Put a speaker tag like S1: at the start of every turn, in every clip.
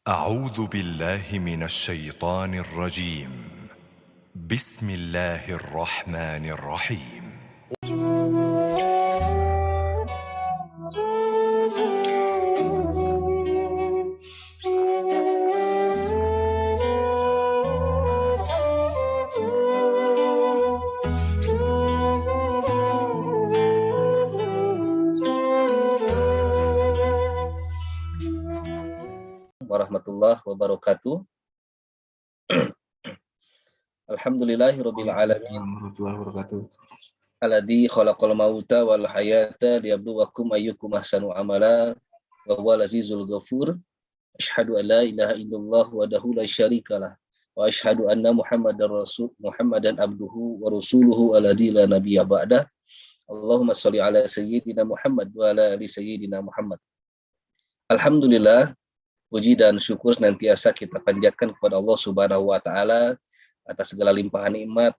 S1: أعوذ بالله من الشيطان الرجيم. بسم الله الرحمن الرحيم.
S2: Warahmatullahi wabarakatuh. Alhamdulillahirabbil alamin.
S3: Warahmatullahi wabarakatuh.
S2: Alladzi khalaqal mauta wal hayata liyabluwakum ayyukum ahsanu amala wa huwal azizul ghafur. Asyhadu an la ilaha illallah wahdahu la syarikalah wa asyhadu anna Muhammadan abduhu wa rasuluhu alladzi la nabiyya ba'dah. Allahumma shalli ala sayyidina Muhammad wa ala ali sayyidina Muhammad. Alhamdulillah, puji dan syukur senantiasa kita panjatkan kepada Allah Subhanahu wa taala atas segala limpahan nikmat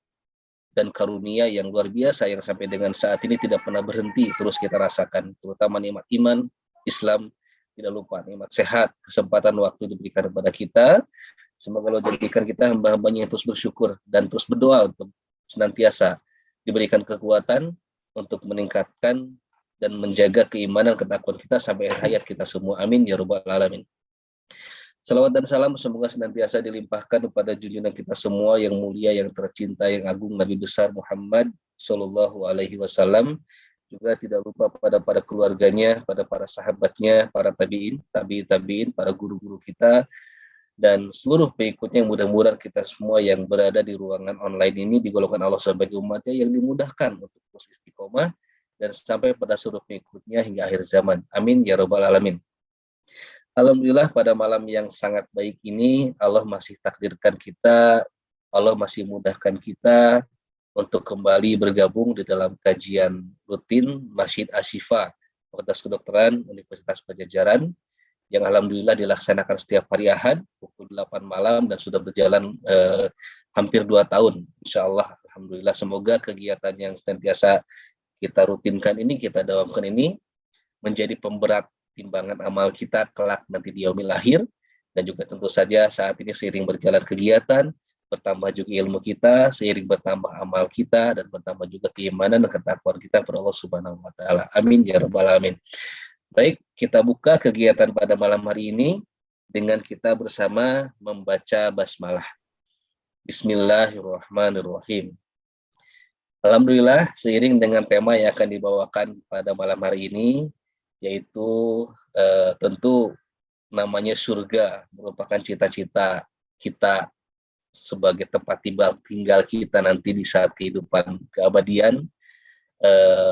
S2: dan karunia yang luar biasa yang sampai dengan saat ini tidak pernah berhenti terus kita rasakan, terutama nikmat iman, Islam, tidak lupa nikmat sehat, kesempatan waktu diberikan kepada kita. Semoga Allah jadikan kita hamba-hambanya yang terus bersyukur dan terus berdoa untuk senantiasa diberikan kekuatan untuk meningkatkan dan menjaga keimanan ketakwaan kita sampai akhir hayat kita semua. Amin ya rabbal alamin. Salawat dan salam semoga senantiasa dilimpahkan kepada junjungan kita semua yang mulia, yang tercinta, yang agung, Nabi besar Muhammad Sallallahu Alaihi Wasallam. Juga tidak lupa pada keluarganya, pada para sahabatnya, para tabiin, para guru-guru kita, dan seluruh pengikutnya. Mudah-mudahan kita semua yang berada di ruangan online ini digolongkan Allah sebagai umatnya yang dimudahkan untuk terus istiqomah dan sampai pada seluruh pengikutnya hingga akhir zaman. Amin ya rabbal alamin. Alhamdulillah pada malam yang sangat baik ini Allah masih takdirkan kita, Allah masih mudahkan kita untuk kembali bergabung di dalam kajian rutin Masjid Asy-Syifa Fakultas Kedokteran Universitas Padjadjaran yang alhamdulillah dilaksanakan setiap hari Ahad pukul 8 malam dan sudah berjalan hampir 2 tahun. Insyaallah, alhamdulillah, semoga kegiatan yang senantiasa kita rutinkan ini, kita dawamkan ini menjadi pemberat timbangan amal kita kelak nanti di yaumil akhir, dan juga tentu saja saat ini seiring berjalan kegiatan, bertambah juga ilmu kita, seiring bertambah amal kita, dan bertambah juga keimanan dan ketakwaan kita kepada Allah Subhanahu wa taala. Amin ya rabbal alamin. Baik, kita buka kegiatan pada malam hari ini dengan kita bersama membaca basmalah. Bismillahirrahmanirrahim. Alhamdulillah, seiring dengan tema yang akan dibawakan pada malam hari ini, yaitu tentu namanya surga, merupakan cita-cita kita sebagai tempat tinggal kita nanti di saat kehidupan keabadian,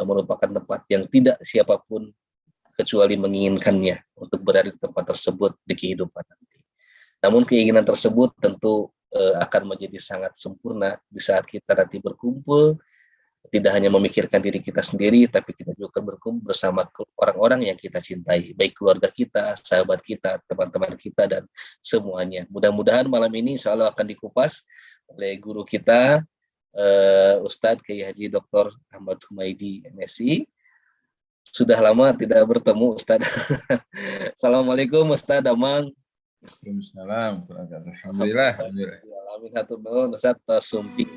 S2: merupakan tempat yang tidak siapapun kecuali menginginkannya untuk berada di tempat tersebut di kehidupan nanti. Namun keinginan tersebut tentu akan menjadi sangat sempurna di saat kita nanti berkumpul, tidak hanya memikirkan diri kita sendiri, tapi kita juga berkumpul bersama orang-orang yang kita cintai, baik keluarga kita, sahabat kita, teman-teman kita, dan semuanya. Mudah-mudahan malam ini insya Allah akan dikupas oleh guru kita, Ustadz Kiai Haji Dr. Ahmad Humaydi, MSI. Sudah lama tidak bertemu, Ustadz. Assalamualaikum, Ustadz Amang.
S3: Waalaikumsalam. Alhamdulillah.
S2: Amin hatur nuhun Ustaz Tasumpi.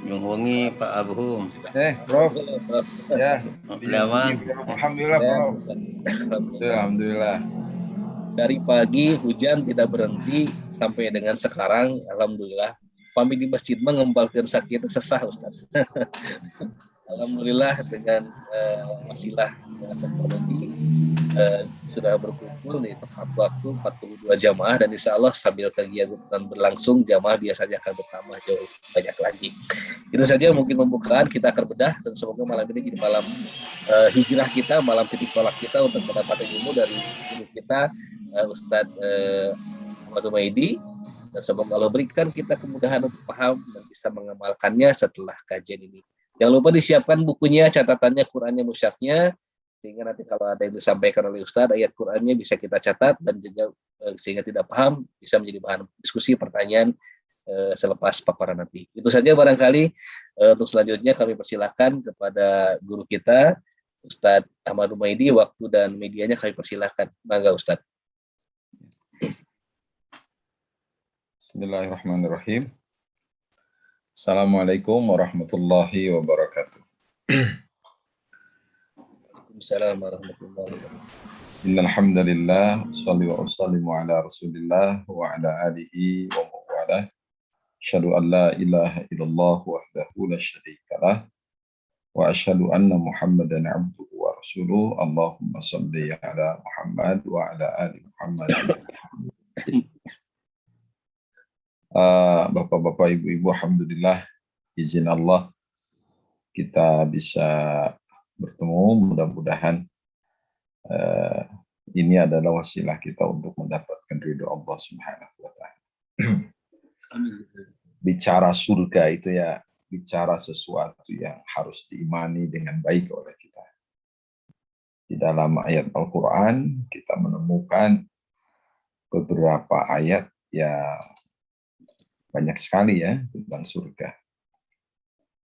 S4: Menghubungi Pak Abhum.
S3: Prof. Ya.
S4: Alhamdulillah.
S3: Alhamdulillah, Prof. Alhamdulillah.
S2: Dari pagi hujan tidak berhenti sampai dengan sekarang, alhamdulillah. Kami di masjid mengembalkan sakit sesah, Ustaz. Alhamdulillah dengan wasilah teknologi sudah berkumpul di tepat waktu 42 jamaah, dan insya Allah sambil kegiatan berlangsung jamaah biasanya akan bertambah jauh banyak lagi. Itu saja mungkin pembukaan, kita akan bedah dan semoga malam ini jadi malam hijrah kita, malam titik tolak kita untuk mendapatkan ilmu dari guru kita Ustadz Ahmad Humaydi, dan semoga Allah berikan kita kemudahan untuk paham dan bisa mengamalkannya setelah kajian ini. Jangan lupa disiapkan bukunya, catatannya, Qurannya, mushafnya, sehingga nanti kalau ada yang disampaikan oleh Ustadz, ayat Qurannya bisa kita catat, dan juga sehingga tidak paham bisa menjadi bahan diskusi, pertanyaan selepas paparan nanti. Itu saja barangkali. Untuk selanjutnya kami persilakan kepada guru kita, Ustadz Ahmad Humaydi. Waktu dan medianya kami persilakan. Mangga Ustadz.
S3: Bismillahirrahmanirrahim. Assalamualaikum warahmatullahi wabarakatuh.
S2: Waalaikumsalam warahmatullahi wabarakatuh.
S3: Innal hamdalillah, shalli wa usallimu ala Rasulillah wa ala alihi wa mawalah. Asyhadu an la ilaha illallah wahdahu la syarikalah wa asyhadu anna Muhammadan abduhu wa rasuluh. Allahumma shalli ala Muhammad wa ala ali Muhammad. Bapak-bapak, ibu-ibu, alhamdulillah izin Allah kita bisa bertemu. Mudah-mudahan ini adalah wasilah kita untuk mendapatkan ridho Allah Subhanahu wa Ta'ala. Bicara surga itu ya bicara sesuatu yang harus diimani dengan baik oleh kita. Di dalam ayat Al-Quran kita menemukan beberapa ayat yang banyak sekali ya tentang surga.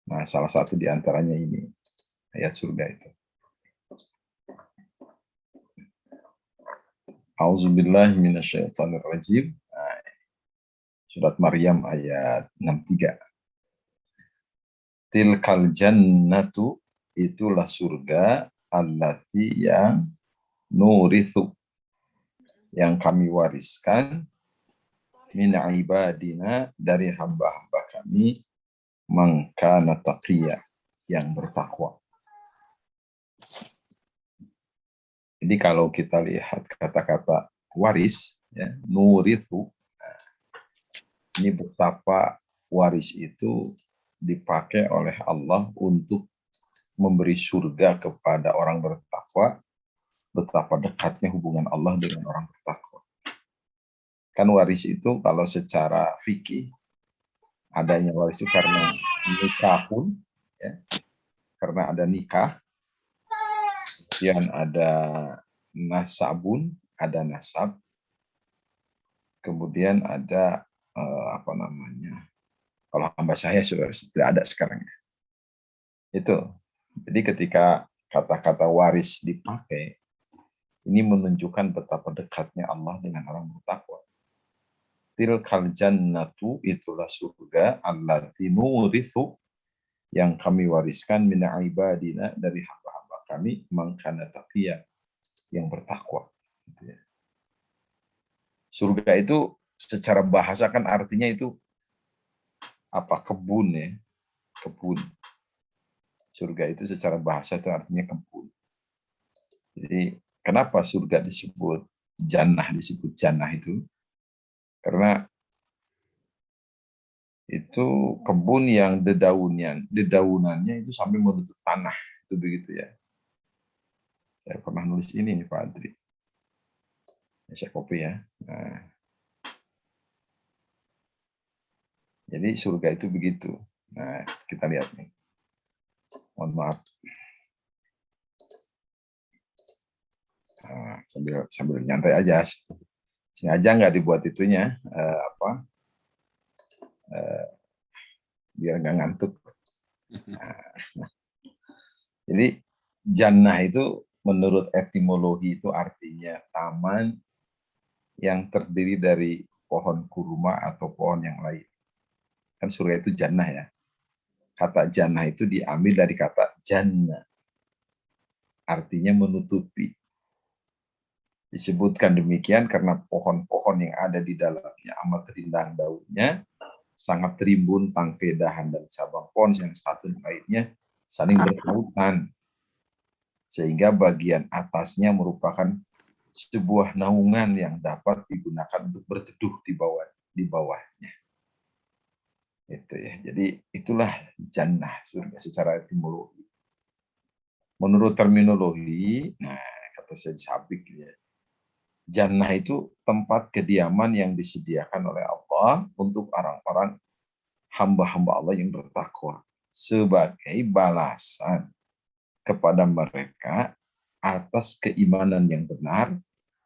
S3: Nah, salah satu di antaranya ini ayat surga itu. A'udzubillahi minasyaitonirrajim. Surat Maryam ayat 63. Tilkal jannatu, itulah surga, allati yang nurithu, yang kami wariskan, min ibadina, dari hamba-hamba kami, man kana taqiyya, yang bertakwa. Jadi kalau kita lihat kata-kata waris, ya, nurithu, ini betapa waris itu dipakai oleh Allah untuk memberi surga kepada orang bertakwa, betapa dekatnya hubungan Allah dengan orang bertakwa. Kan waris itu kalau secara fikih, adanya waris itu karena nikah pun, ya, karena ada nikah, kemudian ada nasabun, ada nasab, kemudian ada kalau hamba saya sudah tidak ada sekarang. Itu. Jadi ketika kata-kata waris dipakai, ini menunjukkan betapa dekatnya Allah dengan orang bertakwa. Tilkal jannatu, itulah surga, allati nurithu, yang kami wariskan, min ibadina, dari hamba-hamba kami, man kana taqiyya, yang bertakwa. Surga itu secara bahasa kan artinya itu apa? Kebun, ya, kebun. Surga itu secara bahasa itu artinya kebun. Jadi kenapa surga disebut jannah itu? Karena itu kebun yang dedaunannya itu sampai menutup tanah, itu begitu ya. Saya pernah nulis ini nih Pak Adri. Saya copy ya. Nah, jadi surga itu begitu. Nah, kita lihat nih. Mohon maaf. Nah, sambil nyantai aja. Sengaja nggak dibuat itunya biar nggak ngantuk. Nah, jadi jannah itu menurut etimologi itu artinya taman yang terdiri dari pohon kurma atau pohon yang lain. Kan surga itu jannah ya. Kata jannah itu diambil dari kata jannah. Artinya menutupi. Disebutkan demikian karena pohon-pohon yang ada di dalamnya amat rindang daunnya, sangat rimbun tangkai dahan dan cabang pohon yang satu lainnya saling berkaitan. Sehingga bagian atasnya merupakan sebuah naungan yang dapat digunakan untuk berteduh di bawahnya. Itu ya. Jadi itulah jannah, surga secara etimologi. Menurut terminologi, nah kata Syed Sabik ya, jannah itu tempat kediaman yang disediakan oleh Allah untuk orang-orang hamba-hamba Allah yang bertakwa sebagai balasan kepada mereka atas keimanan yang benar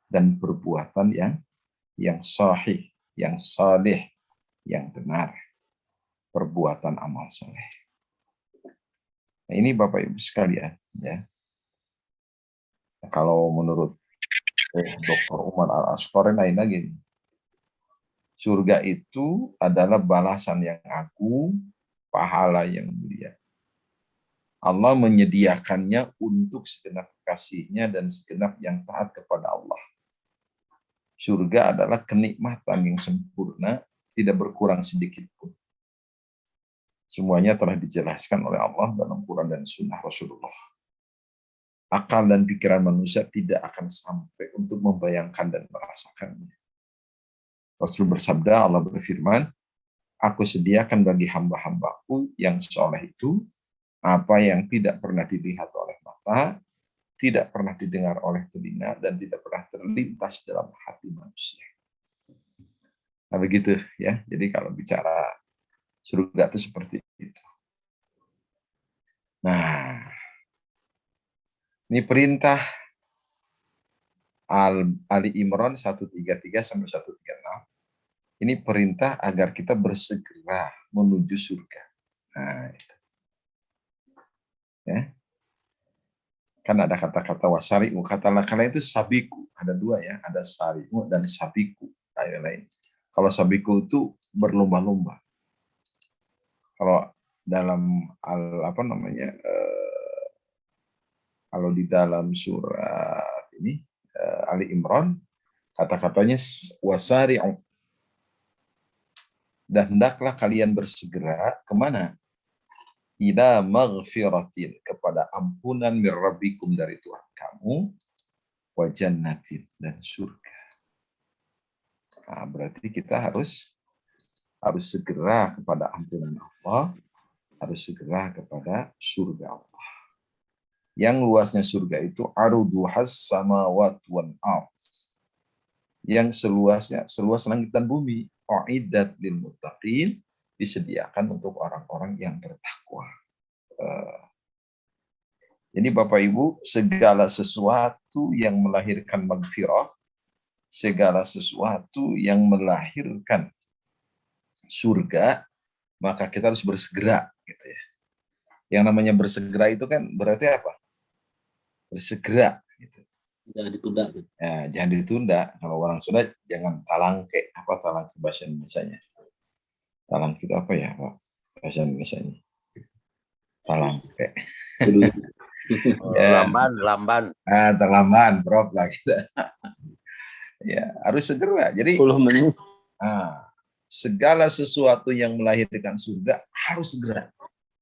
S3: dan perbuatan yang sahih, yang saleh, yang benar, perbuatan amal soleh. Nah, ini Bapak Ibu sekalian, ya. Kalau menurut Dr. Umar Al-Asqari lain lagi. Surga itu adalah balasan yang agung, pahala yang mulia. Allah menyediakannya untuk segenap kasih-Nya dan segenap yang taat kepada Allah. Surga adalah kenikmatan yang sempurna, tidak berkurang sedikit pun. Semuanya telah dijelaskan oleh Allah dalam Quran dan Sunnah Rasulullah. Akal dan pikiran manusia tidak akan sampai untuk membayangkan dan merasakannya. Rasul bersabda, Allah berfirman, aku sediakan bagi hamba-hambaku yang soleh itu apa yang tidak pernah dilihat oleh mata, tidak pernah didengar oleh telinga, dan tidak pernah terlintas dalam hati manusia. Nah begitu ya. Jadi kalau bicara surga itu seperti itu. Nah, ini perintah Ali Imran 133 sampai 136. Ini perintah agar kita bersegera menuju surga. Nah, itu. Ya. Kan ada kata-kata wasari'u, kata lakala itu sabiku. Ada dua ya, ada sari'u dan sabiku. Lain. Kalau sabiku itu berlomba-lomba. Kalau dalam kalau di dalam surat ini Ali Imran kata-katanya wasari'u, dan hendaklah kalian bersegera kemana? Ila maghfiratin, kepada ampunan mir rabbikum, dari Tuhan kamu, wa jannatin, dan surga. Nah, berarti kita harus segera kepada ampunan Allah, harus segera kepada surga Allah. Yang luasnya surga itu aruduhas samawat wan ardh, yang seluas langit dan bumi. Uiddat lil muttaqin, disediakan untuk orang-orang yang bertakwa. Jadi Bapak Ibu, segala sesuatu yang melahirkan maghfirah, segala sesuatu yang melahirkan surga, maka kita harus bersegera, gitu ya. Yang namanya bersegera itu kan berarti apa? Bersegera, gitu.
S2: Jangan ditunda.
S3: Ya, jangan ditunda. Kalau orang Sunda jangan talangke, talangke bahasa Indonesianya. Talangke itu apa ya, Pak? Bahasa Indonesianya. Talangke.
S4: Ya. Lamban.
S3: Terlamban, Prof lah kita. Ya, harus segera. Jadi
S2: 10 menit.
S3: Segala sesuatu yang melahirkan surga harus segera.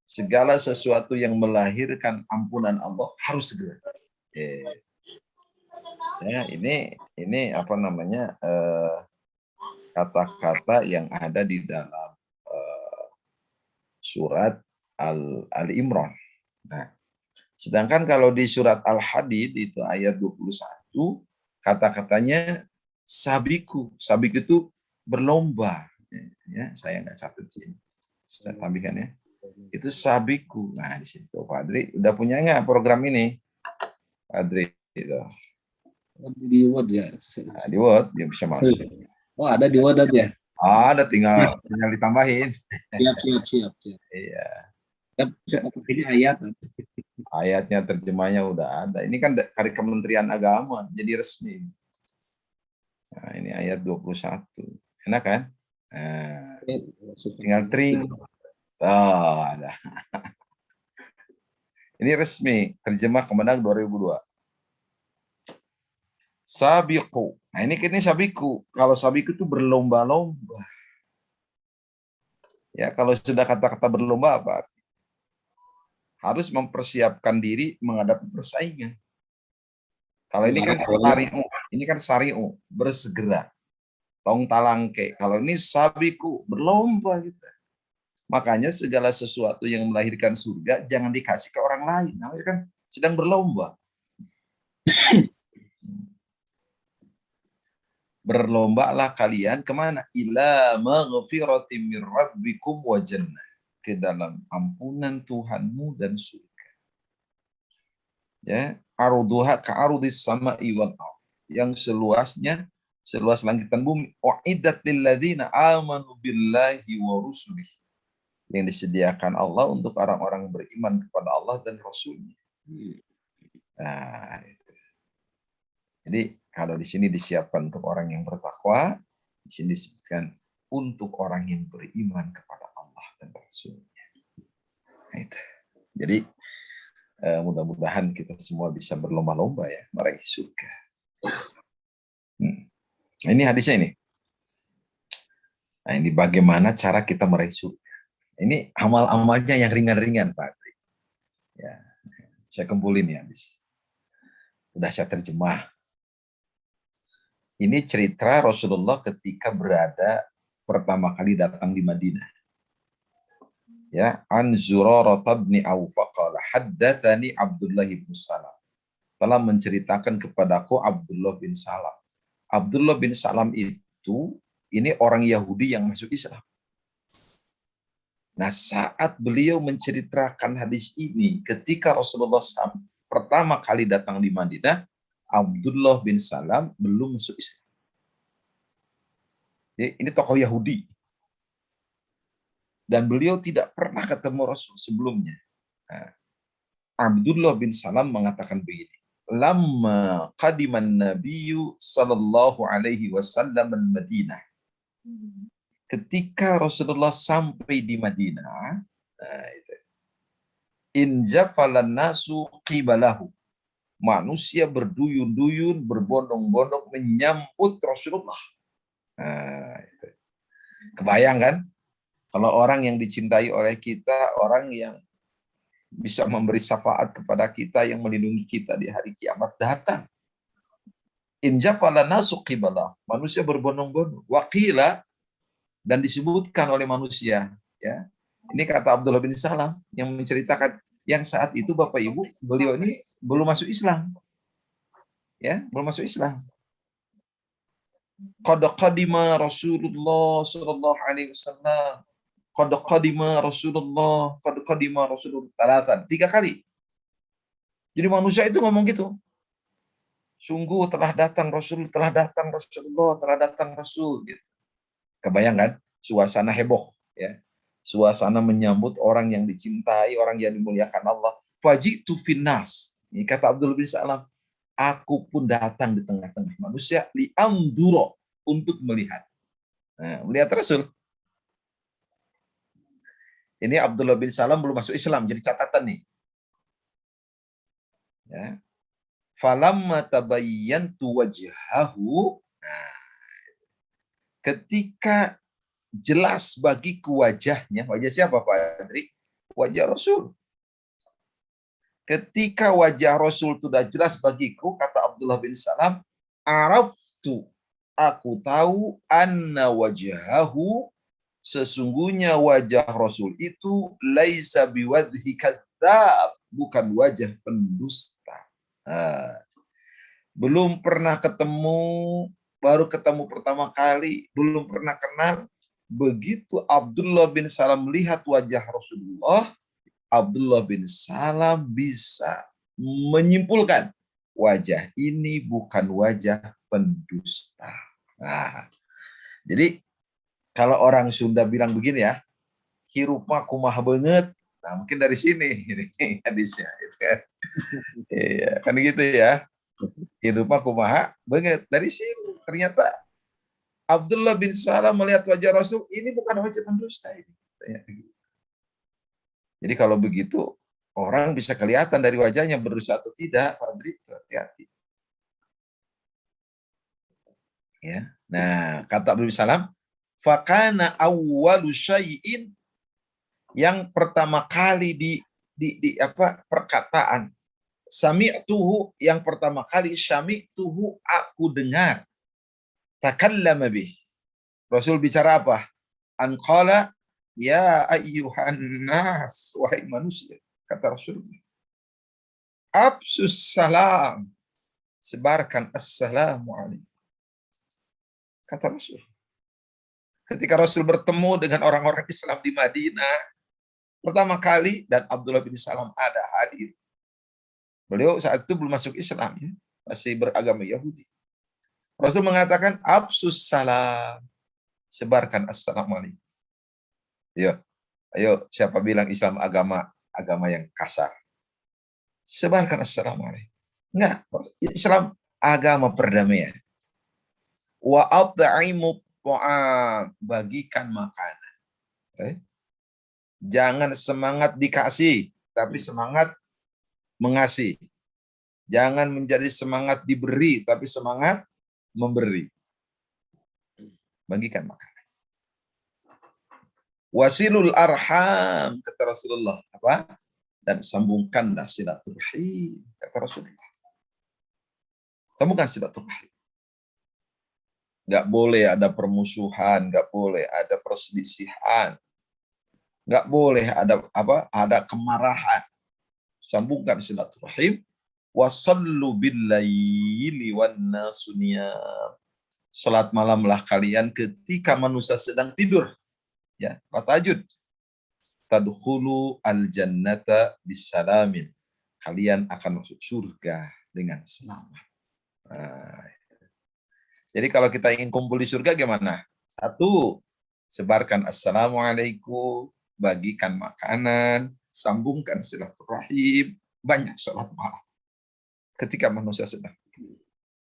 S3: Segala sesuatu yang melahirkan ampunan Allah harus segera. Ya, ini kata-kata yang ada di dalam surat Ali Imran. Nah, sedangkan kalau di surat Al-Hadid itu ayat 21, kata-katanya sabiku. Sabiku itu berlomba. Ya, saya nggak catat sini. Saya tambahkan ya. Itu sabiku. Nah, di situ Pak Adri udah punya nggak program ini? Pak Adri itu.
S2: Di Word ya.
S3: Nah, di Word dia bisa masuk.
S2: Oh, ada di Word ya.
S3: Ada, tinggal ditambahin.
S2: Siap.
S3: Iya.
S2: Ini ayat.
S3: Ayatnya, terjemahnya udah ada. Ini kan dari Kementerian Agama, jadi resmi. Nah, ini ayat 21. Enak kan? Nah, tinggal tring. Oh, ada. Ini resmi, terjemah Kemenag 2002. Sabiqu. Nah, ini sabiku. Kalau sabiku itu berlomba-lomba. Ya, kalau sudah kata-kata berlomba apa? Harus mempersiapkan diri menghadapi persaingan. Kalau ini kan sari'u, bersegera. Tong talangke. Kalau ini sabiku, berlomba kita. Makanya segala sesuatu yang melahirkan surga jangan dikasih ke orang lain. Namanya kan sedang berlomba. Berlombalah kalian kemana? Ila maghfiratin min rabbikum wa jannah. Ke dalam ampunan Tuhanmu dan surga. Ya, aruduha ka'arudis sama'i wal ardh. Yang seluas langit dan bumi. Uiddat lil ladzina amanu billahi wa rusulihi. Yang disediakan Allah untuk orang-orang beriman kepada Allah dan Rasul-Nya. Nah, itu. Jadi kalau di sini disiapkan untuk orang yang bertakwa, di sini disebutkan untuk orang yang beriman kepada Allah dan Rasul-Nya. Nah, itu. Jadi mudah-mudahan kita semua bisa berlomba-lomba ya meraih surga. Ini hadisnya ini. Nah, ini bagaimana cara kita meraih surga. Ini amal-amalnya yang ringan-ringan, Pak Adri. Ya, saya kumpulin ya hadis. Sudah saya terjemah. Ini cerita Rasulullah ketika berada pertama kali datang di Madinah. Ya, an Zurarah bin Auf qala haddatsani Abdullah bin Salam. Telah menceritakan kepadaku Abdullah bin Salam. Abdullah bin Salam itu ini orang Yahudi yang masuk Islam. Nah, saat beliau menceritakan hadis ini ketika Rasulullah SAW pertama kali datang di Madinah, Abdullah bin Salam belum masuk Islam. Jadi, ini tokoh Yahudi. Dan beliau tidak pernah ketemu Rasul sebelumnya. Nah, Abdullah bin Salam mengatakan begini. Lamma qadiman nabiyyu sallallahu alaihi wasallam al-Madinah. Ketika Rasulullah sampai di Madinah, injafalan nasu qibalahu. Manusia berduyun-duyun, berbondong-bondong menyambut Rasulullah. Nah, itu. Kebayang kan? Kalau orang yang dicintai oleh kita, orang yang bisa memberi syafaat kepada kita, yang melindungi kita di hari kiamat datang. Injafala nasu qibalah. Manusia berbondong-bondong. Waqila, dan disebutkan oleh manusia. Ya, ini kata Abdullah bin Salam yang menceritakan yang saat itu Bapak Ibu, beliau ini belum masuk Islam. Ya, belum masuk Islam. Qad qadima Rasulullah sallallahu alaihi wasallam. Qad qadima Rasulullah, qad qadima Rasulullah. Talatan, 3 kali. Jadi manusia itu ngomong gitu. Sungguh telah datang Rasul, telah datang Rasulullah, telah datang Rasul gitu. Kebayang kan? Suasana heboh ya. Suasana menyambut orang yang dicintai, orang yang dimuliakan Allah. Fajitu finnas. Ini kata Abdullah bin Salam. Aku pun datang di tengah-tengah manusia li'amduro, untuk melihat. Nah, melihat Rasul. Ini Abdullah bin Salam belum masuk Islam, jadi catatan nih. Ya. Falamma tabayyantu wajhahu. Nah, ketika jelas bagiku wajahnya, wajah siapa Pak Andri? Wajah Rasul. Ketika wajah Rasul sudah jelas bagiku, kata Abdullah bin Salam, araftu, aku tahu, anna wajahahu, sesungguhnya wajah Rasul itu laisa biwadhi kadzab, bukan wajah pendusta. Nah, belum pernah ketemu, baru ketemu pertama kali, belum pernah kenal. Begitu Abdullah bin Salam melihat wajah Rasulullah, Abdullah bin Salam bisa menyimpulkan wajah ini bukan wajah pendusta. Nah, jadi kalau orang Sunda bilang begini ya, hirupa kumaha banget. Nah, mungkin dari sini ini hadisnya, gitu kan. Iya, kan gitu ya. Hirupa kumaha banget. Dari sini ternyata Abdullah bin Salam melihat wajah Rasul, ini bukan wajah pendusta ini. Jadi kalau begitu, orang bisa kelihatan dari wajahnya berdosa atau tidak, Pak Andri, hati-hati. Ya. Nah, kata Abdullah bin Salam, fakana awwalu syai'in, yang pertama kali di perkataan, sami'tuhu, yang pertama kali sami'tuhu, aku dengar, takallama bih, Rasul bicara apa? An qala ya ayyuhan nas, wahai manusia, kata Rasul, absus salam, sebarkan assalamu alaikum, kata Rasul. Ketika Rasul bertemu dengan orang-orang Islam di Madinah pertama kali, dan Abdullah bin Salam ada hadir. Beliau saat itu belum masuk Islam, ya, masih beragama Yahudi. Rasul mengatakan absus salam, sebarkan assalamualaikum. Ayo, siapa bilang Islam agama yang kasar? Sebarkan assalamualaikum. Enggak, Islam agama perdamaian. Wa at'imu ta'am, bagikan makanan. Okay? Jangan semangat dikasih, tapi semangat mengasih. Jangan menjadi semangat diberi, tapi semangat memberi. Bagikan makanan. Wasilul arham, kata Rasulullah. Apa? Dan sambungkanlah silaturahim, kata Rasulullah. Sambungkan silaturahim. Nggak boleh ada permusuhan, nggak boleh ada perselisihan, nggak boleh ada ada kemarahan. Sambungkan silaturahim. Wasallu billaili wan nasu niyam. Salat malamlah kalian ketika manusia sedang tidur. Ya, tahajud. Tadkhulu al-jannata bisalamin. Kalian akan masuk surga dengan selamat. Nah, jadi kalau kita ingin kumpul di surga gimana? Satu, sebarkan assalamualaikum, bagikan makanan, sambungkan silaturahim, banyak salat malam. Ketika manusia sedang,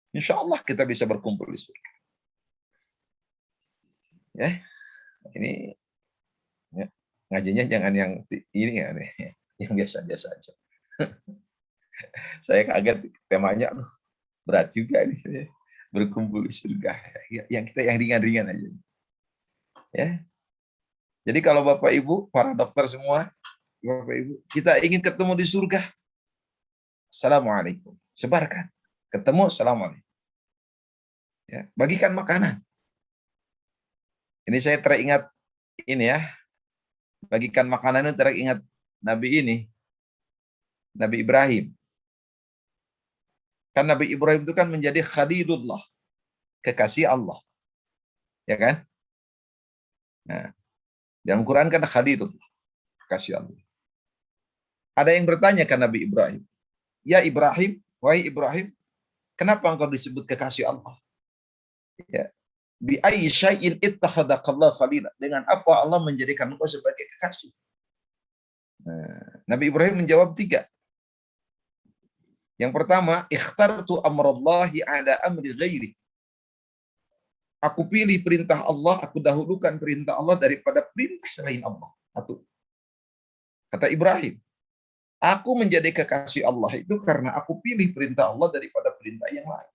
S3: insya Allah kita bisa berkumpul di surga. Ya, ini ya, ngajinya jangan yang ini ya, yang biasa-biasa aja. Saya kaget temanya, berat juga nih, berkumpul di surga. Yang kita yang ringan-ringan aja. Ya, jadi kalau Bapak Ibu, para dokter semua, Bapak Ibu, kita ingin ketemu di surga. Assalamualaikum. Sebarkan. Ketemu, assalamualaikum. Ya, bagikan makanan. Ini saya teringat ini ya. Bagikan makanan itu teringat Nabi ini. Nabi Ibrahim. Kan Nabi Ibrahim itu kan menjadi Khalilullah. Kekasih Allah. Ya kan? Nah, dalam Quran kan Khalilullah. Kekasih Allah. Ada yang bertanya kan Nabi Ibrahim. Ya Ibrahim, wahai Ibrahim, kenapa engkau disebut kekasih Allah? Ya. Bi ayyi syai'in ittakhadhakallahu khalila. Dengan apa Allah menjadikan engkau sebagai kekasih? Nah, Nabi Ibrahim menjawab 3. Yang pertama, ikhtartu amrallahi ala amri ghairi. Aku pilih perintah Allah, aku dahulukan perintah Allah daripada perintah selain Allah. 1. Kata Ibrahim, aku menjadi kekasih Allah itu karena aku pilih perintah Allah daripada perintah yang lain.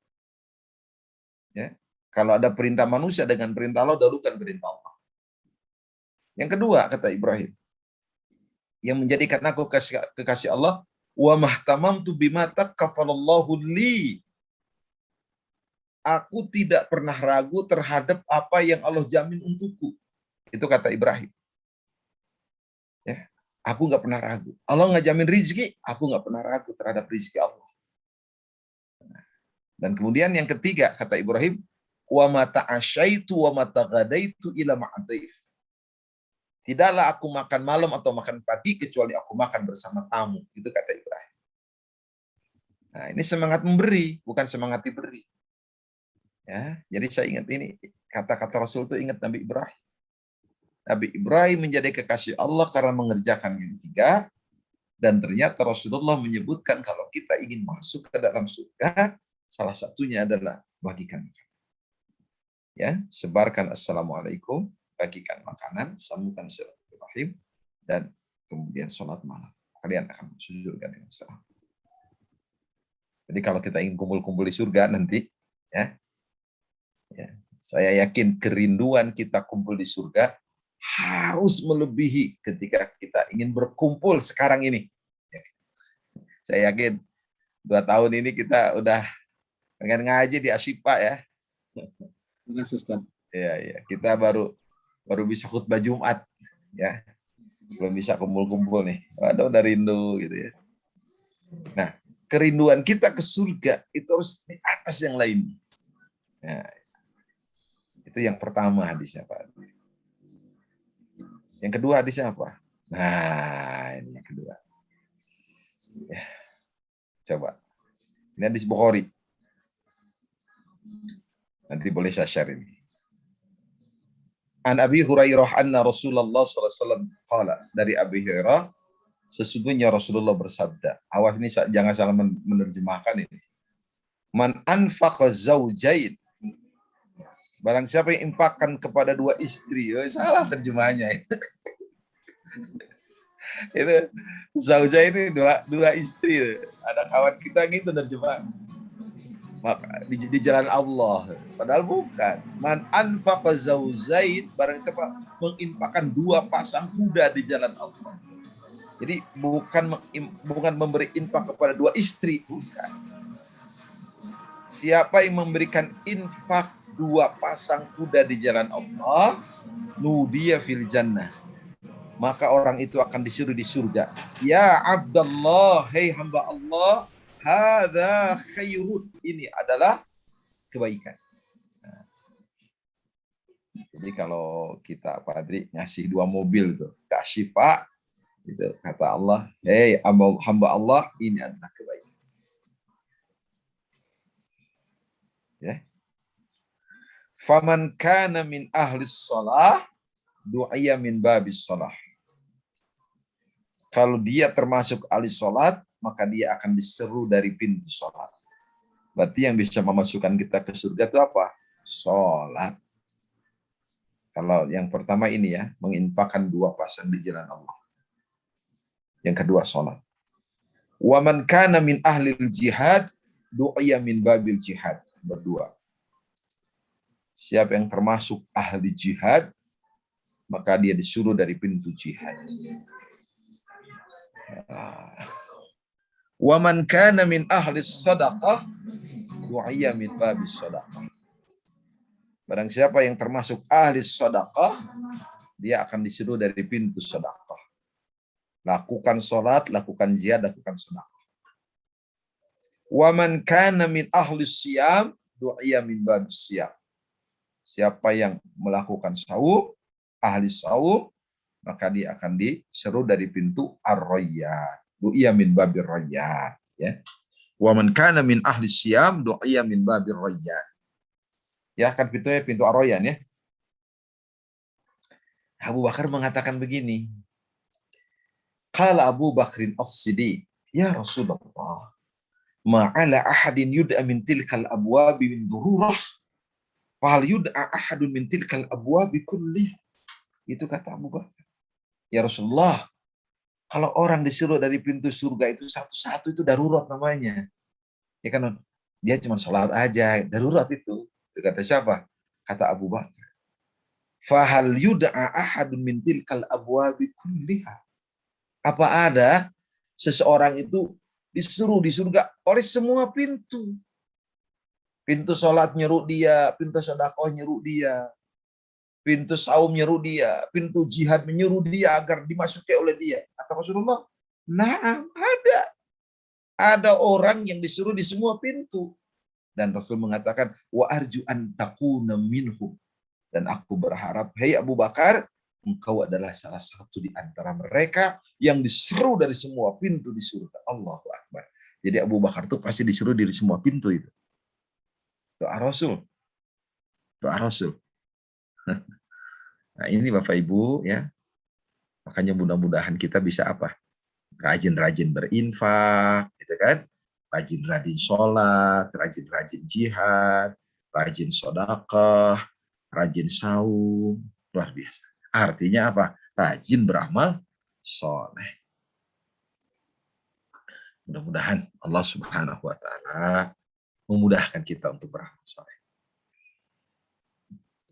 S3: Ya. Kalau ada perintah manusia dengan perintah Allah, dahulukan perintah Allah. Yang kedua, kata Ibrahim, yang menjadikan aku kekasih Allah, wa mahtamamtu bima taqaffalallahu li. Aku tidak pernah ragu terhadap apa yang Allah jamin untukku. Itu kata Ibrahim. Ya, aku nggak pernah ragu. Allah nggak jamin rizki, aku nggak pernah ragu terhadap rizki Allah. Dan kemudian yang ketiga, kata Ibrahim, wa mata asyaitu wa mata gadaitu ila ma'adaif. Tidaklah aku makan malam atau makan pagi kecuali aku makan bersama tamu. Itu kata Ibrahim. Nah, ini semangat memberi, bukan semangat diberi. Ya, jadi saya ingat ini kata-kata Rasul itu, ingat Nabi Ibrahim. Nabi Ibrahim menjadi kekasih Allah karena mengerjakan yang 3, dan ternyata Rasulullah menyebutkan kalau kita ingin masuk ke dalam surga, salah satunya adalah bagikan makanan. Ya, sebarkan assalamualaikum, bagikan makanan, sambungkan silaturahim, dan kemudian sholat malam. Kalian akan masuk surga dengan selamat. Jadi kalau kita ingin kumpul-kumpul di surga nanti, ya, saya yakin kerinduan kita kumpul di surga harus melebihi ketika kita ingin berkumpul sekarang ini. Saya yakin 2 tahun ini kita udah pengen ngaji di Asyifa ya. Ya, kita baru bisa khutbah Jumat ya. Belum bisa kumpul-kumpul nih. Waduh, udah rindu gitu ya. Nah, kerinduan kita ke surga itu harus di atas yang lain. Nah, itu yang pertama hadisnya, Pak. Yang kedua hadisnya apa? Nah, ini yang kedua. Ya. Coba. Ini hadis Bukhari. Nanti boleh saya share ini. An Abi Hurairah anna Rasulullah SAW qala. Dari Abi Hurairah, sesungguhnya Rasulullah bersabda. Awas ini jangan salah menerjemahkan ini. Man anfaqa zawjain. Barang siapa yang infakkan kepada dua istri, salah terjemahnya itu. Itu Zaujah ini dua istri. Ada kawan kita gitu terjemah. Maka di jalan Allah. Padahal bukan. Man anfaqa zaujain, barang siapa menginfakkan dua pasang kuda di jalan Allah. Jadi bukan memberi infak kepada dua istri, bukan. Siapa yang memberikan infak dua pasang kuda di jalan Allah, nudiya fil jannah, maka orang itu akan disuruh di surga. Ya Abdullah, hei hamba Allah, hadza khairun, ini adalah kebaikan. Nah, jadi kalau kita Padri ngasih dua mobil itu, Kak Syifa, itu kata Allah, hei hamba Allah, ini adalah kebaikan. Ya. Faman kana min ahli shalah du'iya min babis shalah. Kalau dia termasuk ahli salat, maka dia akan diseru dari pintu salat. Berarti yang bisa memasukkan kita ke surga itu apa? Salat. Kalau yang pertama ini ya, menginfakkan dua pasang di jalan Allah. Yang kedua salat. Wa man kana min ahli jihad du'iya min babil jihad. Berdua. Siapa yang termasuk ahli jihad, maka dia disuruh dari pintu jihad. Wa man kana min ahli sadaqah du'iya min babis sadaqah. Barang siapa yang termasuk ahli sadaqah, dia akan disuruh dari pintu sedekah. Lakukan salat, lakukan jihad, lakukan sedekah. Wa man kana min ahli siyam du'iya min babis siyam. Siapa yang melakukan saum, ahli saum, maka dia akan diseru dari pintu ar-rayyan. Du'iya min babir rayyan, ya. Wa man kana min ahli siyam du'iya min babir rayyan. Ya, kan pintunya pintu ar-rayyan, ya. Abu Bakar mengatakan begini. Qala Abu Bakrin as-Siddiq, ya Rasulullah, ma'ala ahadin yud'a min tilkal abwabi min dururah, fahal yud'a ahadun min tilkal abwabi kullih. Itu kata Abu Bakar. Ya Rasulullah, kalau orang disuruh dari pintu surga itu satu-satu itu darurat namanya. Ya kan, dia cuma sholat aja, darurat itu. Itu kata siapa? Kata Abu Bakar. Fahal yud'a ahadun min tilkal abwabi kulliha. Apa ada seseorang itu disuruh di surga oleh semua pintu. Pintu sholat nyeru dia, pintu sedekah nyeru dia, pintu saum nyeru dia, pintu jihad menyuruh dia agar dimasuki oleh dia. Kata Rasulullah, nah ada. Ada orang yang disuruh di semua pintu. Dan Rasul mengatakan, wa arju an takuna minhum. Dan aku berharap, hei Abu Bakar, engkau adalah salah satu di antara mereka yang diseru dari semua pintu di surga. Allahu Akbar. Jadi Abu Bakar itu pasti disuruh dari semua pintu itu. Doa Rasul. Doa Rasul. Nah ini Bapak Ibu ya. Makanya mudah-mudahan kita bisa apa? Rajin-rajin berinfak, gitu kan? Rajin-rajin sholat, rajin-rajin jihad, rajin sedekah, rajin saum, luar biasa. Artinya apa? Rajin beramal soleh. Mudah-mudahan Allah Subhanahu wa Ta'ala memudahkan kita untuk beramal soleh.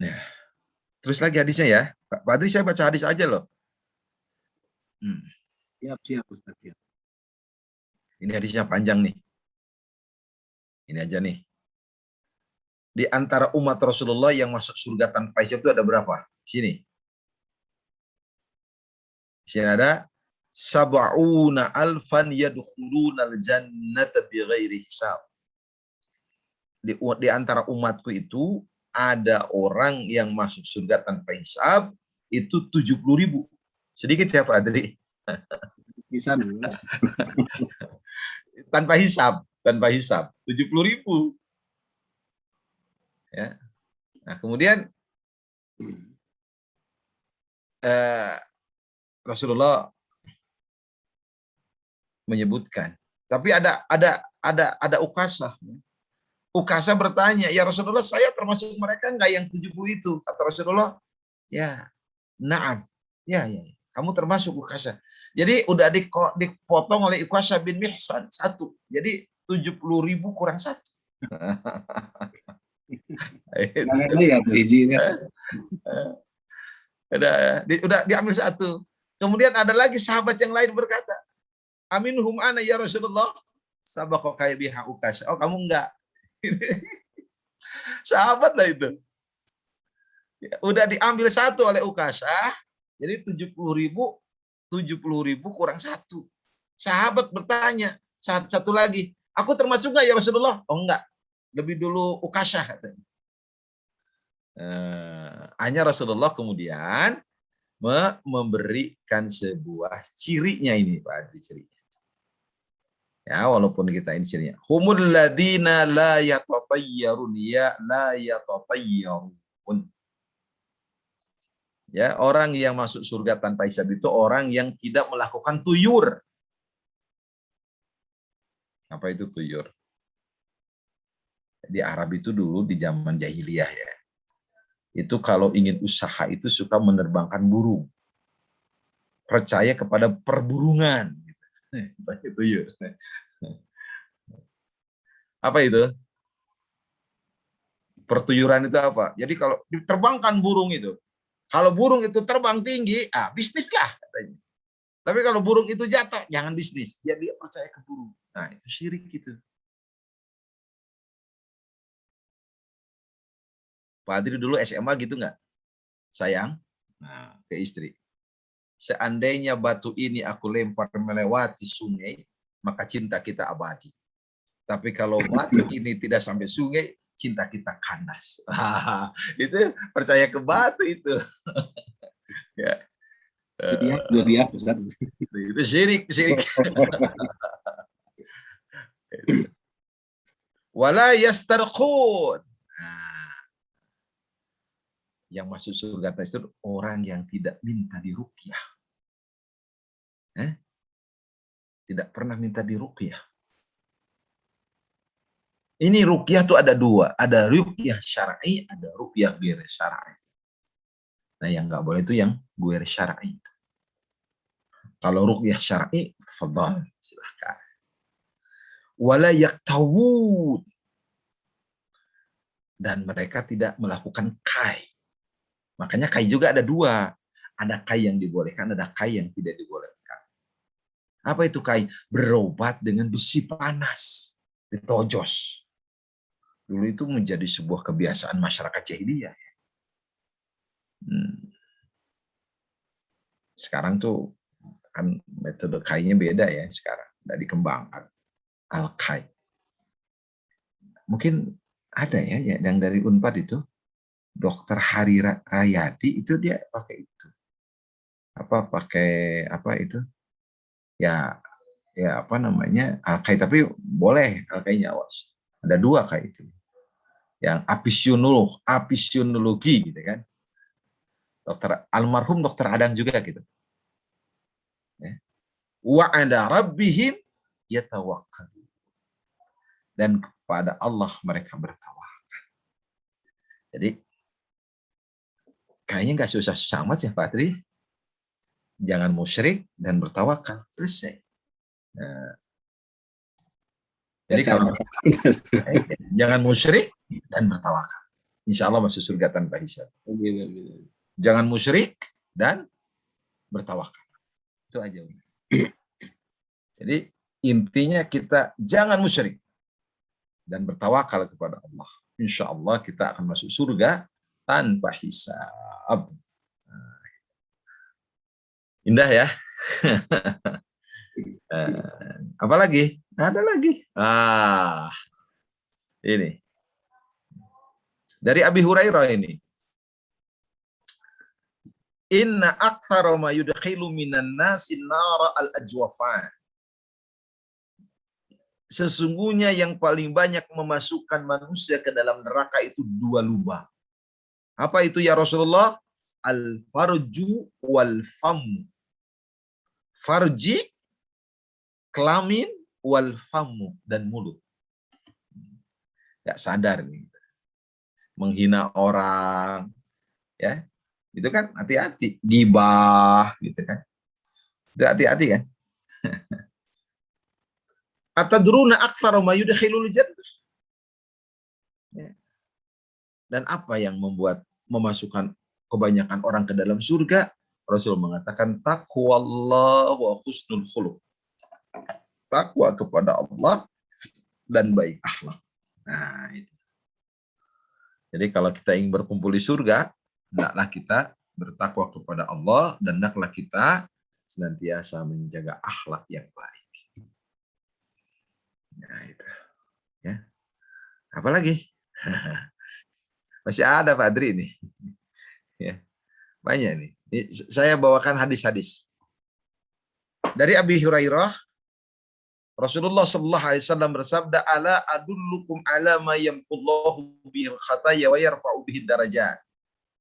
S3: Nah, terus lagi hadisnya ya. Pak Badri, saya baca hadis aja loh.
S2: Siap Ustaz, siap.
S3: Ini hadisnya panjang nih. Ini aja nih. Di antara umat Rasulullah yang masuk surga tanpa hisab itu ada berapa? Sini. Sini ada sab'una alfan yadkhuluna al-jannata bighairi hisab. Di antara umatku itu ada orang yang masuk surga tanpa hisab itu 70.000. Sedikit ya Pak Adri?
S2: Bisa nih.
S3: Tanpa hisab 70.000. Ya. Nah, kemudian Rasulullah menyebutkan, tapi ada ukasah. Ukasha bertanya, ya Rasulullah, saya termasuk mereka enggak yang 70 itu? Kata Rasulullah, ya, na'am. Ya, ya, kamu termasuk Ukasha. Jadi udah dipotong oleh Ukasha bin Mihsan satu. Jadi 70.000 kurang satu.
S2: Jangan lihat izinnya.
S3: Udah diambil satu. Kemudian ada lagi sahabat yang lain berkata, aminhum ana ya Rasulullah, sabaqaka biha Ukasha. Oh, kamu enggak. Sahabat lah itu. Ya, udah diambil satu oleh Ukasha, jadi 70.000 kurang satu. Sahabat bertanya, satu lagi, aku termasuk nggak ya Rasulullah? Oh enggak, lebih dulu Ukasha katanya. Hanya Rasulullah kemudian memberikan sebuah cirinya ini, Pak Adri, cirinya. Ya, walaupun kita ini cirinya. Humul ladina la yatatayyarun, ya la yatatayyarun. Ya, orang yang masuk surga tanpa hisab itu orang yang tidak melakukan tuyur. Apa itu tuyur? Di Arab itu dulu di zaman jahiliyah ya. Itu kalau ingin usaha itu suka menerbangkan burung. Percaya kepada perburungan. Tuyur. Apa itu? Pertuyuran itu apa? Jadi kalau diterbangkan burung itu, kalau burung itu terbang tinggi, bisnis lah katanya. Tapi kalau burung itu jatuh, jangan bisnis. Dia percaya ke burung. Nah, itu syirik gitu. Pak Adri dulu SMA gitu nggak? Sayang? Nah, ke istri. Seandainya batu ini aku lempar melewati sungai, maka cinta kita abadi. Tapi kalau batu ini tidak sampai sungai, cinta kita kandas. Itu percaya ke batu itu. Ya.
S2: Dia Ustaz.
S3: Itu syirik. Wala yastarqun. Yang masuk surga itu orang yang tidak minta diruqyah. Tidak pernah minta diruqyah. Ini ruqyah tuh ada dua, ada ruqyah syar'i, ada ruqyah ghair syar'i. Nah, yang nggak boleh itu yang ghair syar'i. Kalau ruqyah syar'i, tafadhal, silahkan. Wala yaktawud. Dan mereka tidak melakukan kai. Makanya kai juga ada dua. Ada kai yang dibolehkan, ada kai yang tidak dibolehkan. Apa itu kai? Berobat dengan besi panas. Ditojos. Dulu itu menjadi sebuah kebiasaan masyarakat jahiliyah. Sekarang tuh kan metode kainya beda ya sekarang. Tidak dikembangkan. Al-kai. Mungkin ada ya yang dari Unpad itu. Dokter Hari Rayadi itu dia pakai itu. Pakai apa itu? Ya apa namanya? Al-kai, tapi boleh al-kainya, awas. Ada dua kai itu. Yang apisionologi gitu kan. Almarhum dokter Adang juga gitu. Wa ala rabbihim yatawakkalun. Dan kepada Allah mereka bertawakal. Jadi kayaknya nggak susah-susah amat ya Pak Tri. Jangan musyrik dan bertawakal. Selesai. Nah, jadi kalau jangan musyrik dan bertawakal. Insya Allah masuk surga tanpa hisab. Jangan musyrik dan bertawakal. Itu aja. Jadi intinya kita jangan musyrik dan bertawakal kepada Allah. Insya Allah kita akan masuk surga tanpa hisab. Indah ya. Apa lagi? Ada lagi. Ini. Dari Abi Hurairah ini. Inna aktsara ma yudkhilu minan nasi nara al-ajwafan. Sesungguhnya yang paling banyak memasukkan manusia ke dalam neraka itu dua lubang. Apa itu ya Rasulullah? Al-farju wal famu. Farji, kelamin, wal famu, dan mulut. nggak sadar nih, menghina orang, ya, itu kan hati-hati, gibah, gitu kan, itu hati-hati kan. Atadruna aktsara ma yudkhilul jannah. Ya. Dan apa yang membuat memasukkan kebanyakan orang ke dalam surga? Rasul mengatakan taqwallah wa husnul khuluq. Takwa kepada Allah dan baik akhlak. Nah, itu. Jadi kalau kita ingin berkumpul di surga, hendaklah kita bertakwa kepada Allah dan hendaklah kita senantiasa menjaga akhlak yang baik. Nah, itu. Ya. Apalagi? Masih ada Pak Adri nih. Ya. Banyak nih. Ini saya bawakan hadis-hadis. Dari Abi Hurairah, Rasulullah sallallahu alaihi wasallam bersabda, "Ala adullukum ala ma yamqullahu bil khataya wa yarfa'u bihi darajat."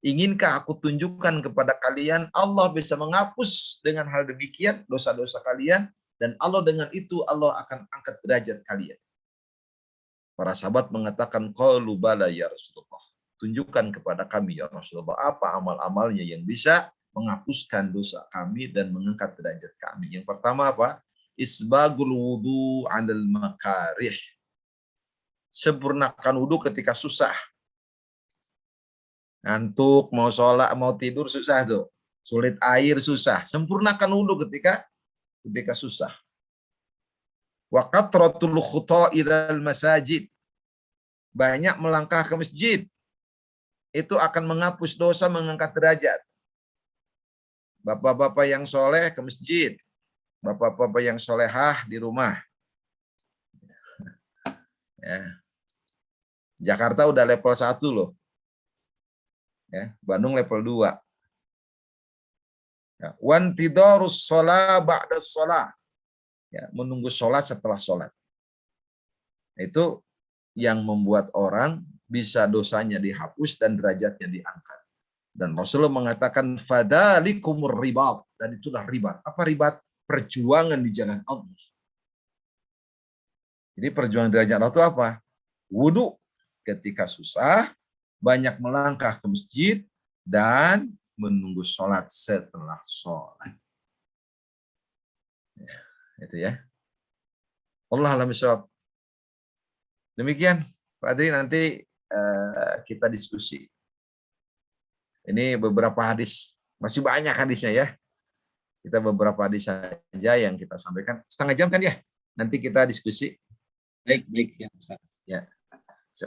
S3: Inginkah aku tunjukkan kepada kalian Allah bisa menghapus dengan hal demikian dosa-dosa kalian, dan Allah dengan itu Allah akan angkat derajat kalian. Para sahabat mengatakan, qalu bala ya Rasulullah. Tunjukkan kepada kami ya Rasulullah apa amal-amalnya yang bisa menghapuskan dosa kami dan mengangkat derajat kami. Yang pertama apa? Isbagul wudu 'alal makarih. Sempurnakan wudu ketika susah. Ngantuk, mau sholat, mau tidur susah tuh. Sulit air susah. Sempurnakan wudu ketika susah. Wa katratul khuta ilal masajid. Banyak melangkah ke masjid. Itu akan menghapus dosa, mengangkat derajat. Bapak-bapak yang soleh ke masjid. Bapak-bapak yang solehah di rumah. Ya. Jakarta udah level 1 loh. Ya, Bandung level 2. Ya, wantidarus shalah ba'da shalah. Ya, menunggu sholat setelah sholat. Itu yang membuat orang bisa dosanya dihapus dan derajatnya diangkat. Dan Rasulullah mengatakan fadalikumur ribat, dan itulah ribat. Apa ribat? Perjuangan di jalan Allah. Jadi perjuangan derajat Allah itu apa? Wudu ketika susah, banyak melangkah ke masjid, dan menunggu sholat setelah sholat. Ya, itu ya. Allah alam bisawab. Demikian, Pak Adri, nanti kita diskusi. Ini beberapa hadis, masih banyak hadisnya ya. Kita beberapa hadis saja yang kita sampaikan. Setengah jam kan ya? Nanti kita diskusi.
S2: Baik ya Ustaz.
S3: Ya.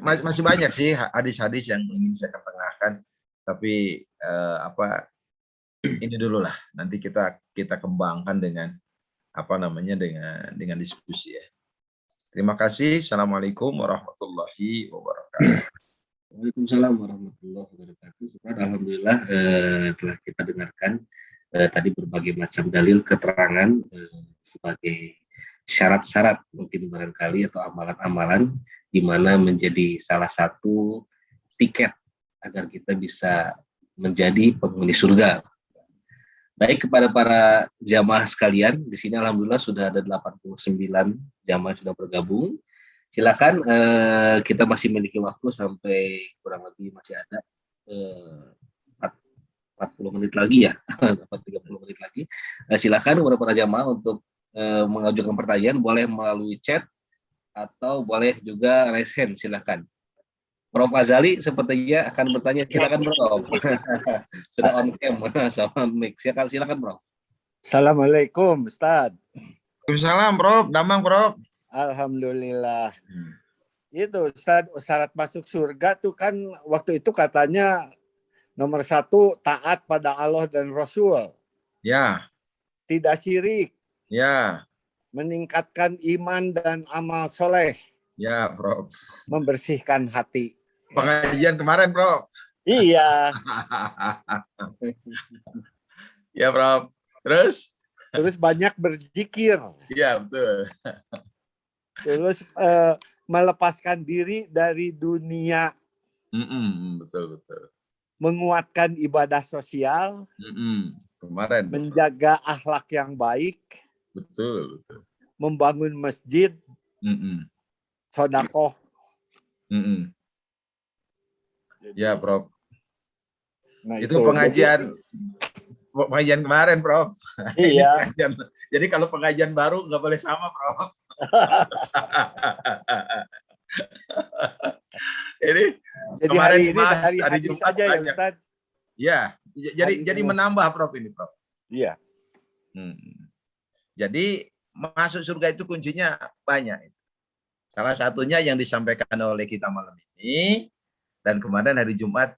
S3: Masih banyak sih hadis-hadis yang ingin saya ketengahkan. Tapi ini dulu lah. Nanti kita kembangkan dengan dengan diskusi ya. Terima kasih. Assalamualaikum warahmatullahi wabarakatuh.
S2: Waalaikumsalam warahmatullahi wabarakatuh. Alhamdulillah telah kita dengarkan tadi berbagai macam dalil keterangan sebagai syarat-syarat mungkin barangkali atau amalan-amalan di mana menjadi salah satu tiket agar kita bisa menjadi penghuni surga. Baik, kepada para jamaah sekalian, di sini alhamdulillah sudah ada 89 jamaah sudah bergabung. Silakan, kita masih memiliki waktu sampai kurang lebih masih ada 40 menit lagi ya, 30 menit lagi. Silakan kepada para jamaah untuk mengajukan pertanyaan, boleh melalui chat atau boleh juga raise hand, silakan. Prof Azali sepertinya akan bertanya, silakan Prof. Sudah on cam sama mic, silakan Prof.
S5: Assalamualaikum Ustaz.
S3: Waalaikumsalam Prof, damang Prof.
S5: Alhamdulillah. Itu Ustaz, syarat masuk surga tuh kan waktu itu katanya nomor 1 taat pada Allah dan Rasul.
S3: Ya.
S5: Tidak syirik.
S3: Ya.
S5: Meningkatkan iman dan amal soleh.
S3: Ya Prof.
S5: Membersihkan hati.
S3: Pengajian kemarin Prof.
S5: Iya.
S3: Ya Prof. Terus
S5: banyak berzikir.
S3: Iya betul.
S5: Terus melepaskan diri dari dunia.
S3: Betul.
S5: Menguatkan ibadah sosial.
S3: Kemarin.
S5: Menjaga akhlak yang baik.
S3: Betul.
S5: Membangun masjid. Sedekah.
S3: Mm-mm. Ya, Prof.
S5: Nah,
S3: Itu pengajian kemarin, Prof. Ini
S5: Iya.
S3: pengajian. Jadi kalau pengajian baru nggak boleh sama, Prof. Ini
S5: Jadi
S3: kemarin
S5: hari ini
S3: dibahas
S5: dari
S3: hari
S5: hadis
S3: Jumat
S5: saja ya
S3: aja.
S5: Ustaz.
S3: Ya,
S5: Hari
S3: jadi
S5: ini.
S3: menambah, Prof, ini, Prof.
S5: Iya.
S3: Jadi masuk surga itu kuncinya banyak. Salah satunya yang disampaikan oleh kita malam ini, dan kemarin hari Jumat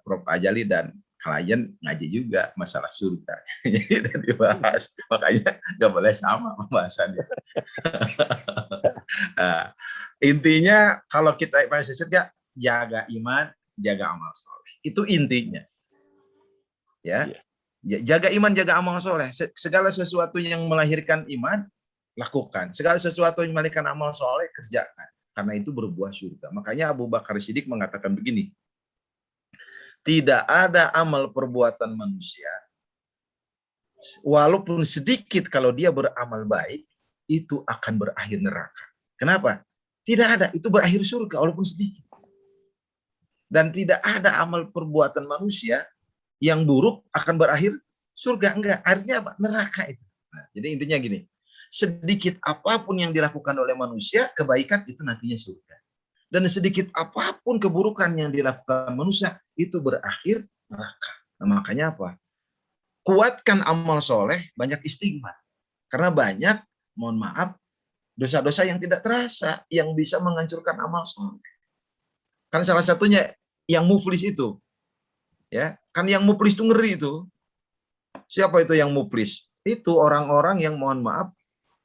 S3: Prof. Ajali dan klien ngaji juga masalah surga. Jadi udah dibahas, makanya nggak boleh sama pembahasannya. Nah, intinya kalau kita masuk surga, jaga iman, jaga amal soleh. Itu intinya. Ya, jaga iman, jaga amal soleh. Segala sesuatu yang melahirkan iman, lakukan. Segala sesuatu yang melahirkan amal soleh, kerjakan. Karena itu berbuah surga. Makanya Abu Bakar Siddiq mengatakan begini, tidak ada amal perbuatan manusia, walaupun sedikit kalau dia beramal baik, itu akan berakhir neraka. Kenapa? Tidak ada, itu berakhir surga walaupun sedikit. Dan tidak ada amal perbuatan manusia yang buruk akan berakhir surga. Enggak, artinya apa? Neraka itu. Nah, jadi intinya gini, sedikit apapun yang dilakukan oleh manusia, kebaikan itu nantinya surga. Dan sedikit apapun keburukan yang dilakukan manusia, itu berakhir neraka. Nah, makanya apa? Kuatkan amal soleh, banyak istighfar. Karena banyak, mohon maaf, dosa-dosa yang tidak terasa, yang bisa menghancurkan amal soleh. Kan salah satunya yang muflis itu. Ya, kan yang muflis itu ngeri itu. Siapa itu yang muflis? Itu orang-orang yang, mohon maaf,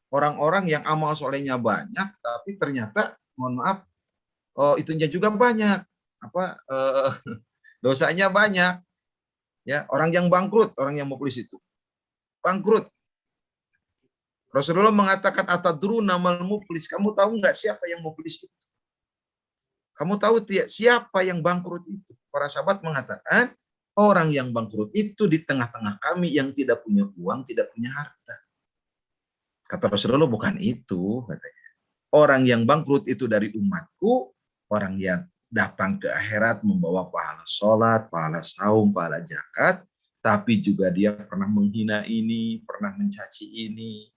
S3: orang-orang yang amal solehnya banyak, tapi ternyata, mohon maaf, itunya juga banyak. Dosanya banyak. Ya, orang yang bangkrut, orang yang muflis itu. Bangkrut. Rasulullah mengatakan, atadruna mal muflis. Kamu tahu nggak siapa yang muflis itu? Kamu tahu tidak siapa yang bangkrut itu? Para sahabat mengatakan, orang yang bangkrut itu di tengah-tengah kami yang tidak punya uang, tidak punya harta. Kata Rasulullah, bukan itu, katanya. Orang yang bangkrut itu dari umatku, orang yang datang ke akhirat membawa pahala sholat, pahala saum, pahala zakat, tapi juga dia pernah menghina ini, pernah mencaci ini,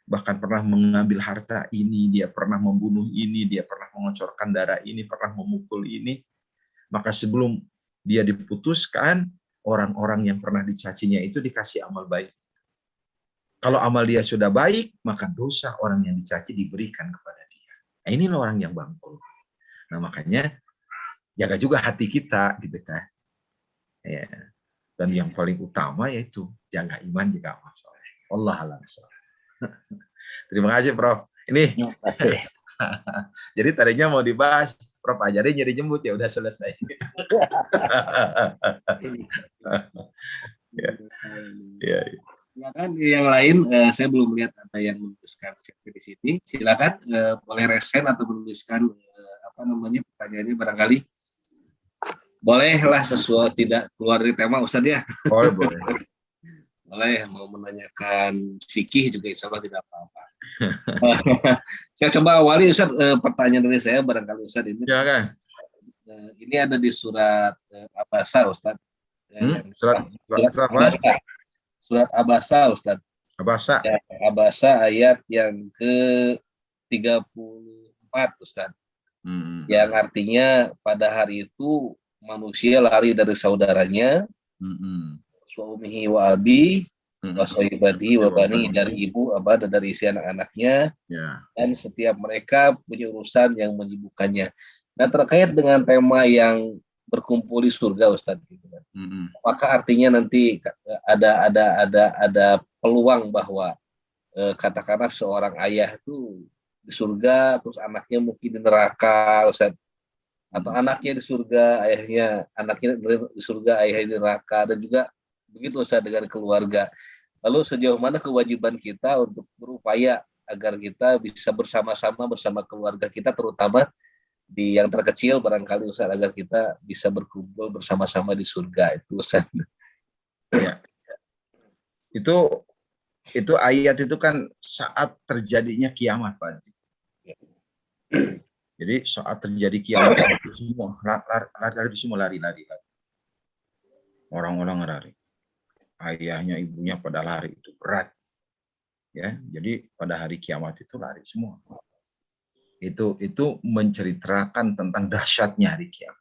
S3: bahkan pernah mengambil harta ini, dia pernah membunuh ini, dia pernah mengocorkan darah ini, pernah memukul ini. Maka sebelum dia diputuskan, orang-orang yang pernah dicacinya itu dikasih amal baik. Kalau amal dia sudah baik, maka dosa orang yang dicaci diberikan kepada dia. Nah, inilah orang yang bangkrut. Nah, makanya jaga juga hati kita, gitu kan. Ya. Dan yang paling utama yaitu jaga iman, jaga amal soleh. Allah alam. Terima kasih, Prof. Ini.
S5: Terima kasih.
S3: Jadi tadinya mau dibahas, Prof Ajari nyari jemput, ya udah selesai. Ya. Ya.
S2: Silakan yang lain, saya belum lihat ada yang menuliskan di sini. Silakan boleh resen atau menuliskan pertanyaannya barangkali. Bolehlah sesuatu tidak keluar dari tema Ustaz ya.
S3: Boleh, boleh.
S2: Boleh mau menanyakan fikih juga insya Allah tidak apa-apa. Saya coba awali Ustaz, pertanyaan dari saya barangkali Ustaz ini.
S3: Silakan.
S2: Ini ada di surat Abasa Ustaz.
S3: Surat apa?
S2: Surat Abasa Ustaz.
S3: Abasa.
S2: Ya, Abasa ayat yang ke-34 Ustaz. Yang artinya pada hari itu manusia lari dari saudaranya, suamihi wa abi, wa sohibadi wa bani, dari ibu, abah, dan dari isi anak-anaknya, dan setiap mereka punya urusan yang menyibukkannya. Nah, terkait dengan tema yang berkumpul di surga Ustaz, maka artinya nanti ada peluang bahwa katakanlah seorang ayah itu di surga, terus anaknya mungkin di neraka Ustaz, atau anaknya di surga, anaknya di surga, ayahnya di neraka, dan juga begitu Ustaz dengan keluarga. Lalu sejauh mana kewajiban kita untuk berupaya agar kita bisa bersama-sama bersama keluarga kita, terutama di yang terkecil barangkali Ustaz, agar kita bisa berkumpul bersama-sama di surga itu Ustaz.
S3: Ya. Itu ayat itu kan saat terjadinya kiamat, Pak. Jadi saat terjadi kiamat semua lari. Orang-orang lari. Ayahnya, ibunya pada lari, itu berat. Ya, jadi pada hari kiamat itu lari semua. Itu menceritakan tentang dahsyatnya hari kiamat.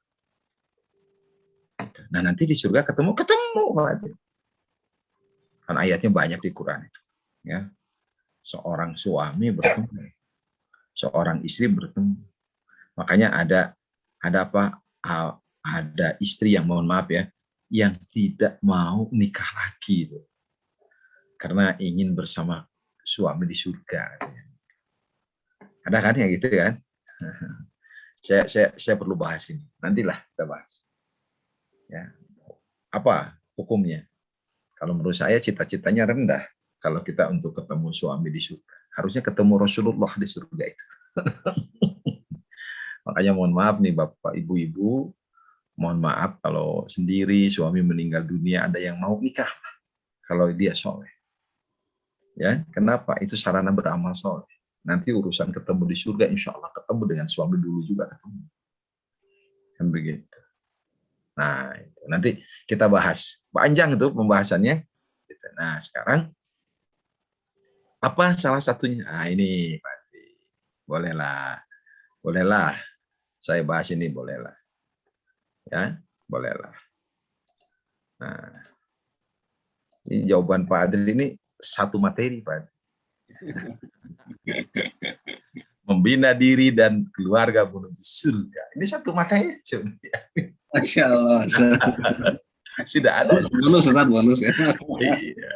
S3: Nah, nanti di surga ketemu. Kan ayatnya banyak di Quran itu. Ya, seorang suami bertemu, seorang istri bertemu. Makanya ada apa? Ada istri yang, mohon maaf ya, yang tidak mau nikah lagi itu, karena ingin bersama suami di surga. Ada kan yang gitu kan? Saya perlu bahas ini. Nantilah kita bahas. Ya, apa hukumnya? Kalau menurut saya cita-citanya rendah. Kalau kita untuk ketemu suami di surga, harusnya ketemu Rasulullah di surga itu. Makanya mohon maaf nih Bapak Ibu-ibu, mohon maaf kalau sendiri suami meninggal dunia, ada yang mau nikah kalau dia soleh. Ya, kenapa? Itu sarana beramal soleh. Nanti urusan ketemu di surga, insya Allah ketemu dengan suami dulu juga ketemu. Kan begitu. Nah, itu nanti kita bahas. Panjang itu pembahasannya. Nah, sekarang apa salah satunya? Nah, ini Pak. Bolehlah. Saya bahas ini bolehlah. Ya, bolehlah. Nah, ini jawaban Pak Adil ini satu materi, Pak. Membina diri dan keluarga menuju surga. Ini satu materi sebenarnya.
S2: Masya Allah.
S3: Sudah ada.
S2: Bonus ya.
S3: Iya.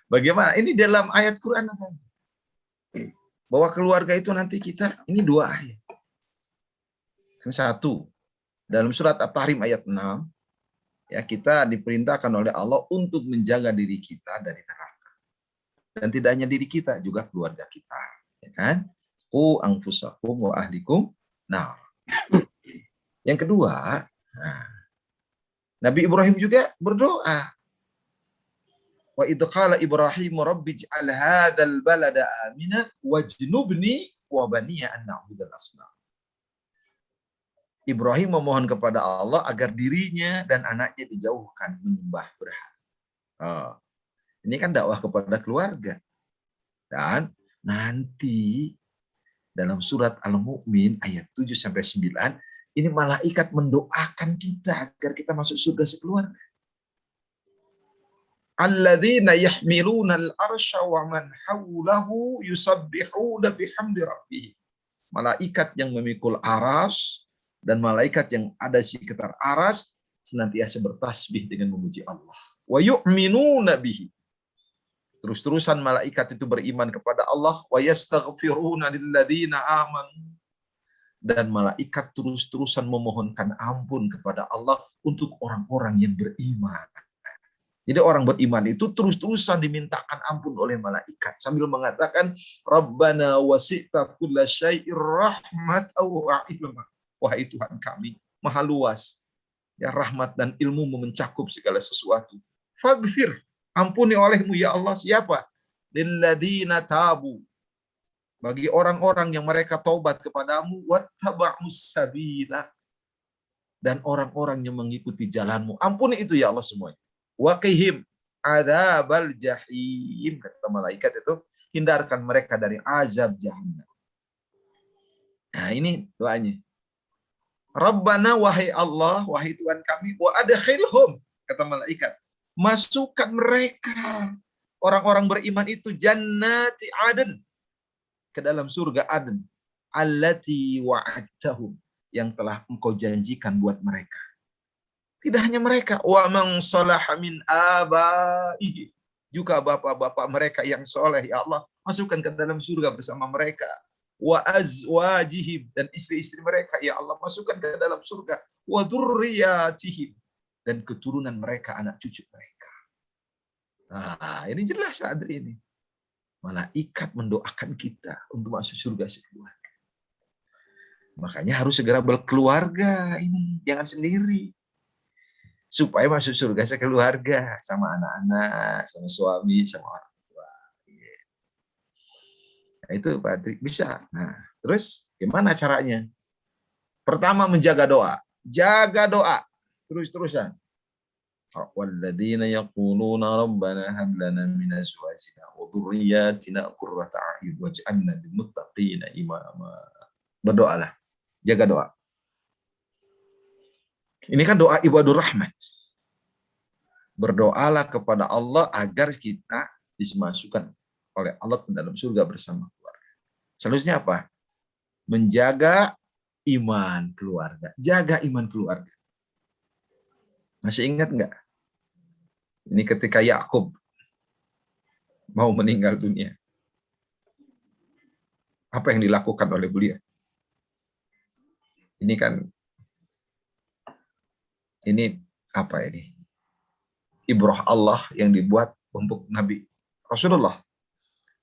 S3: Bagaimana? Ini dalam ayat Quran ada. Bahwa keluarga itu nanti kita, ini 2 ayat. Yang satu, dalam surat At-Tahrim ayat 6, ya, kita diperintahkan oleh Allah untuk menjaga diri kita dari neraka. Dan tidak hanya diri kita, juga keluarga kita. Ya kan? Qu anfusakum wa ahlikum nar. Yang kedua, Nabi Ibrahim juga berdoa. Wa idh qala Ibrahim rabbi ij'al hadzal balada amina wajnubni wa baniya an na'budal asnam. Ibrahim memohon kepada Allah agar dirinya dan anaknya dijauhkan menyembah berhala. Ini kan dakwah kepada keluarga. Dan nanti dalam surat Al-Mu'min ayat 7-9, ini malaikat mendoakan kita agar kita masuk surga sekeluarga. Alladzina yahmiluna al-arsya wa man hawlahu yusabbihuna bihamdi rabbihim. Malaikat yang memikul aras dan malaikat yang ada di sekitar aras senantiasa bertasbih dengan memuji Allah. Wa yu'minuna bihi. Terus-terusan malaikat itu beriman kepada Allah. Wa yastaghfiruna lilladzina amanu. Dan malaikat terus-terusan memohonkan ampun kepada Allah untuk orang-orang yang beriman. Jadi orang beriman itu terus-terusan dimintakan ampun oleh malaikat sambil mengatakan Rabbana wasi'ta kulla syai'ir rahmatan wa ilma. Wahai Tuhan kami, maha luas. Ya, rahmat dan ilmu mencakup segala sesuatu. Faghfir, ampuni olehmu ya Allah. Siapa? Lilladzina tabu. Bagi orang-orang yang mereka taubat kepadamu, wattaba'us sabila. Dan orang-orang yang mengikuti jalanmu. Ampuni itu ya Allah semuanya. Waqihim adzabal jahim. Kata malaikat itu, hindarkan mereka dari azab jahannam. Nah, ini doanya. Rabbana, wahai Allah, wahai Tuhan kami, wa adkhilhum, kata malaikat, masukkan mereka, orang-orang beriman itu, jannati aden, ke dalam surga Aden, allati wa'adtahum, yang telah engkau janjikan buat mereka. Tidak hanya mereka, wa man salaha min abaihi, juga bapak-bapak mereka yang soleh, ya Allah, masukkan ke dalam surga bersama mereka. Wa azwajihim, dan istri-istri mereka, ya Allah, masukkan ke dalam surga. Wa dzurriyyatihim, dan keturunan mereka, anak cucu mereka. Nah, ini jelas Adri ini. Malaikat mendoakan kita untuk masuk surga sekeluarga. Makanya harus segera berkeluarga ini, jangan sendiri. Supaya masuk surga sekeluarga, sama anak-anak, sama suami, sama orang. Nah, itu Pak Trik bisa. Nah, terus gimana caranya? Pertama, menjaga doa. Jaga doa. Terus-terusan. Walladzina yaquluna rabbana hab lana min azwajina wa dhurriyyatina qurrata a'yun waj'alna lil muttaqina imama. Berdoalah. Jaga doa. Ini kan doa ibadur rahman. Berdoalah kepada Allah agar kita dimasukkan oleh Allah ke dalam surga bersama keluarga. Selanjutnya apa? Menjaga iman keluarga. Jaga iman keluarga. Masih ingat nggak? Ini ketika Yakub mau meninggal dunia. Apa yang dilakukan oleh beliau? Ini kan, ini apa ini? Ibrah Allah yang dibuat untuk Nabi Rasulullah.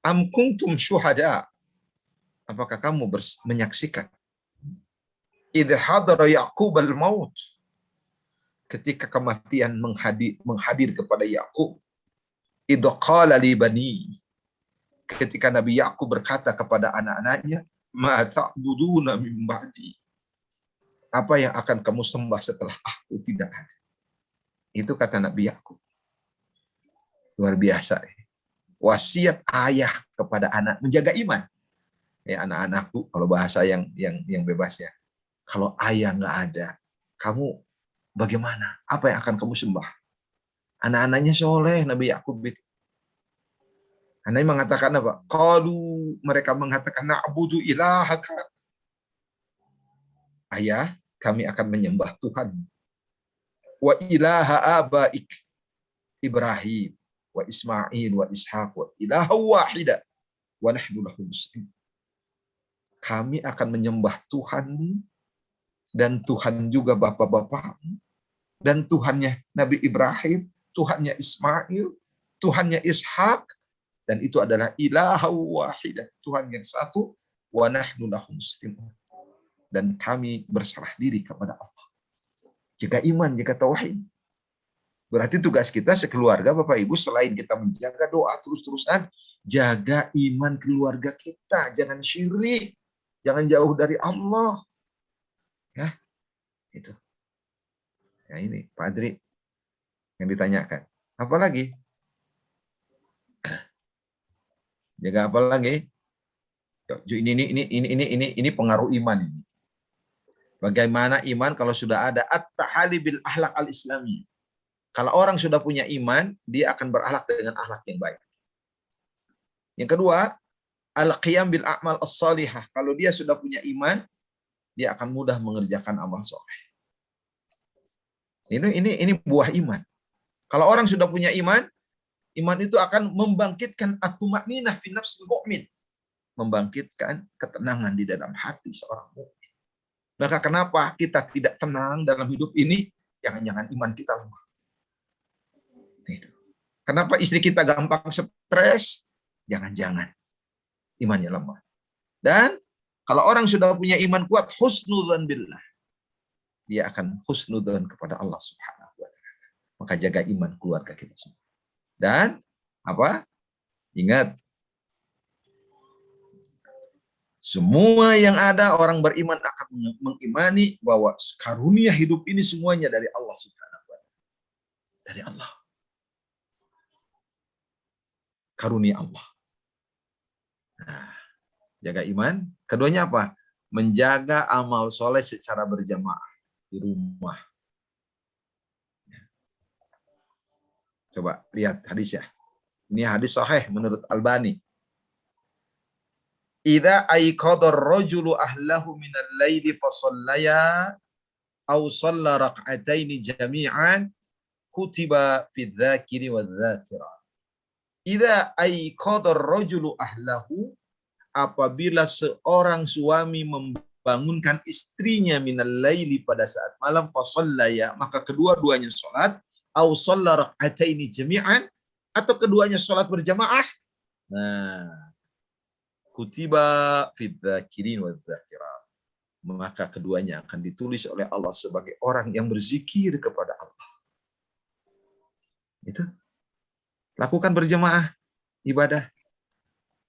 S3: Am kuntum syuhada. Apakah kamu menyaksikan? Idh hadara Yaqub al-maut. Ketika kematian menghadir kepada Yakub. Idh qala li bani. Ketika Nabi Yakub berkata kepada anak-anaknya, ma ta'buduna min ba'di. Apa yang akan kamu sembah setelah aku tidak ada? Itu kata Nabi Yakub. Luar biasa. Wasiat ayah kepada anak menjaga iman. Ya, anak-anakku, kalau bahasa yang bebas ya. Kalau ayah nggak ada, kamu bagaimana? Apa yang akan kamu sembah? Anak-anaknya soleh, Nabi Yakub itu. Anaknya mengatakan apa? Qalu, mereka mengatakan na'budu ilahaka. Ayah, kami akan menyembah Tuhan. Wa ilaha abaik Ibrahim wa Ismail wa Ishaq wa ilaha wahida wa nahnu lahu muslimun. Kami akan menyembah Tuhan dan Tuhan juga bapak-bapakmu dan Tuhannya Nabi Ibrahim, Tuhannya Ismail, Tuhannya Ishak, dan itu adalah ilaha wahida, Tuhan yang satu, wa nahnu lahu muslimun. Dan kami berserah diri kepada Allah. Jaga iman, jaga tauhid. Berarti tugas kita sekeluarga, Bapak Ibu, selain kita menjaga doa terus-terusan, jaga iman keluarga kita. Jangan syirik, jangan jauh dari Allah. Ya, itu. Ya ini, Pak Adri yang ditanyakan. Apa lagi? Jaga apa lagi? Ini pengaruh iman ini. Bagaimana iman kalau sudah ada at-tahali bil akhlak al-islami. Kalau orang sudah punya iman, dia akan berakhlak dengan akhlak yang baik. Yang kedua, al-qiyam bil a'mal as-salihah. Kalau dia sudah punya iman, dia akan mudah mengerjakan amal soleh. Ini buah iman. Kalau orang sudah punya iman, iman itu akan membangkitkan at-tuma'ninah fi nafsil mu'min. Membangkitkan ketenangan di dalam hati seorang mukmin. Maka kenapa kita tidak tenang dalam hidup ini? Jangan-jangan iman kita lemah. Kenapa istri kita gampang stres? Jangan-jangan imannya lemah. Dan kalau orang sudah punya iman kuat, husnudzan billah, dia akan husnudzan kepada Allah Subhanahu wa taala. Maka jaga iman keluarga kita semua. Dan apa? Ingat, semua yang ada orang beriman akan mengimani bahwa karunia hidup ini semuanya dari Allah Subhanahu wa taala. Dari Allah. Karunia Allah. Nah, jaga iman. Keduanya apa? Menjaga amal soleh secara berjamaah di rumah. Coba lihat hadis ya. Ini hadis sahih menurut Albani. Idza aiqadar rajulu ahlahu minal laili fa shallaya aw shalla rak'ataini jami'an kutiba fi dzakiri wadz-dzakira. Idza aiqadar rajulu ahlahu, apabila seorang suami membangunkan istrinya minal laili pada saat malam fa shallaya, maka kedua-duanya salat, aw shalla rak'ataini jami'an, atau keduanya salat berjamaah. Nah, kutiba fid dzakirin wadz dzakirat, maka keduanya akan ditulis oleh Allah sebagai orang yang berzikir kepada Allah. Itu. Lakukan berjamaah ibadah.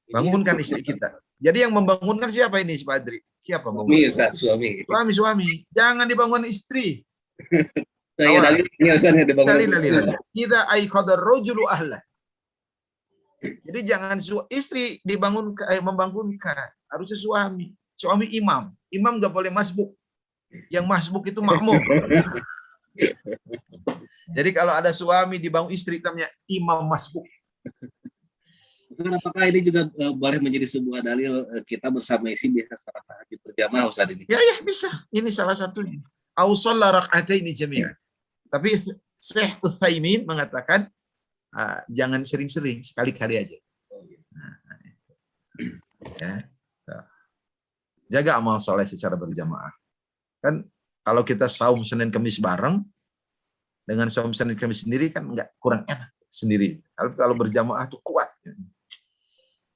S3: Bangunkan istri kita. Jadi yang membangunkan siapa ini, Pak Adri? Siapa bangun?
S2: Suami, Ustaz, suami.
S3: Suami. Jangan dibangun istri.
S2: Saya dalilnya Ustaz yang dibangun.
S3: Dalil. Idza aiqadar rajulu ahla. Jadi jangan istri membangunkan, harusnya suami. Suami imam. Imam nggak boleh masbuk. Yang masbuk itu makmum. Jadi kalau ada suami dibangun istri namanya imam masbuk.
S2: Apakah ini juga boleh menjadi sebuah dalil kita bersama isi biasa salat tahajud berjamaah Ustaz ini?
S3: Ya bisa. Ini salah satunya. Au shalla rak'ataini jami'an. Tapi Syekh Utsaimin mengatakan jangan sering-sering, sekali-kali aja. Ya. Jaga amal soleh secara berjamaah. Kan kalau kita saum Senin Kamis bareng dengan saum Senin Kamis sendiri kan kurang enak sendiri. Kalau berjamaah tuh kuat.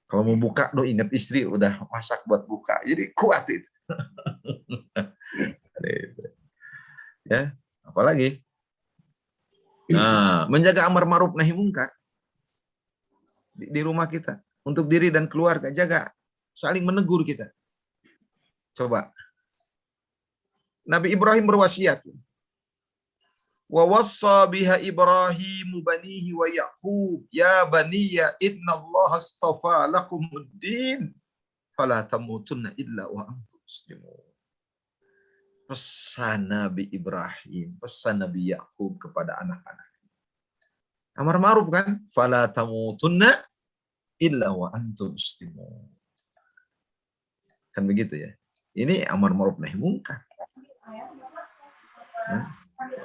S3: Kalau mau buka, ingat istri udah masak buat buka, jadi kuat itu. Ya, apalagi? Nah, menjaga amar ma'ruf nahi mungkar di rumah kita untuk diri dan keluarga, jaga, saling menegur kita. Coba. Nabi Ibrahim berwasiat. Wa wassa biha Ibrahim banihi wa Yaqub ya baniya innallaha astafa lakumuddin fala tamutunna illa wa antum muslimun. Pesan Nabi Ibrahim, pesan Nabi Yaqub kepada anak-anak. Amar ma'ruf kan? Fala tamutunna illa wa antum muslimun. Kan begitu ya. Ini amar ma'ruf nahi mungkar.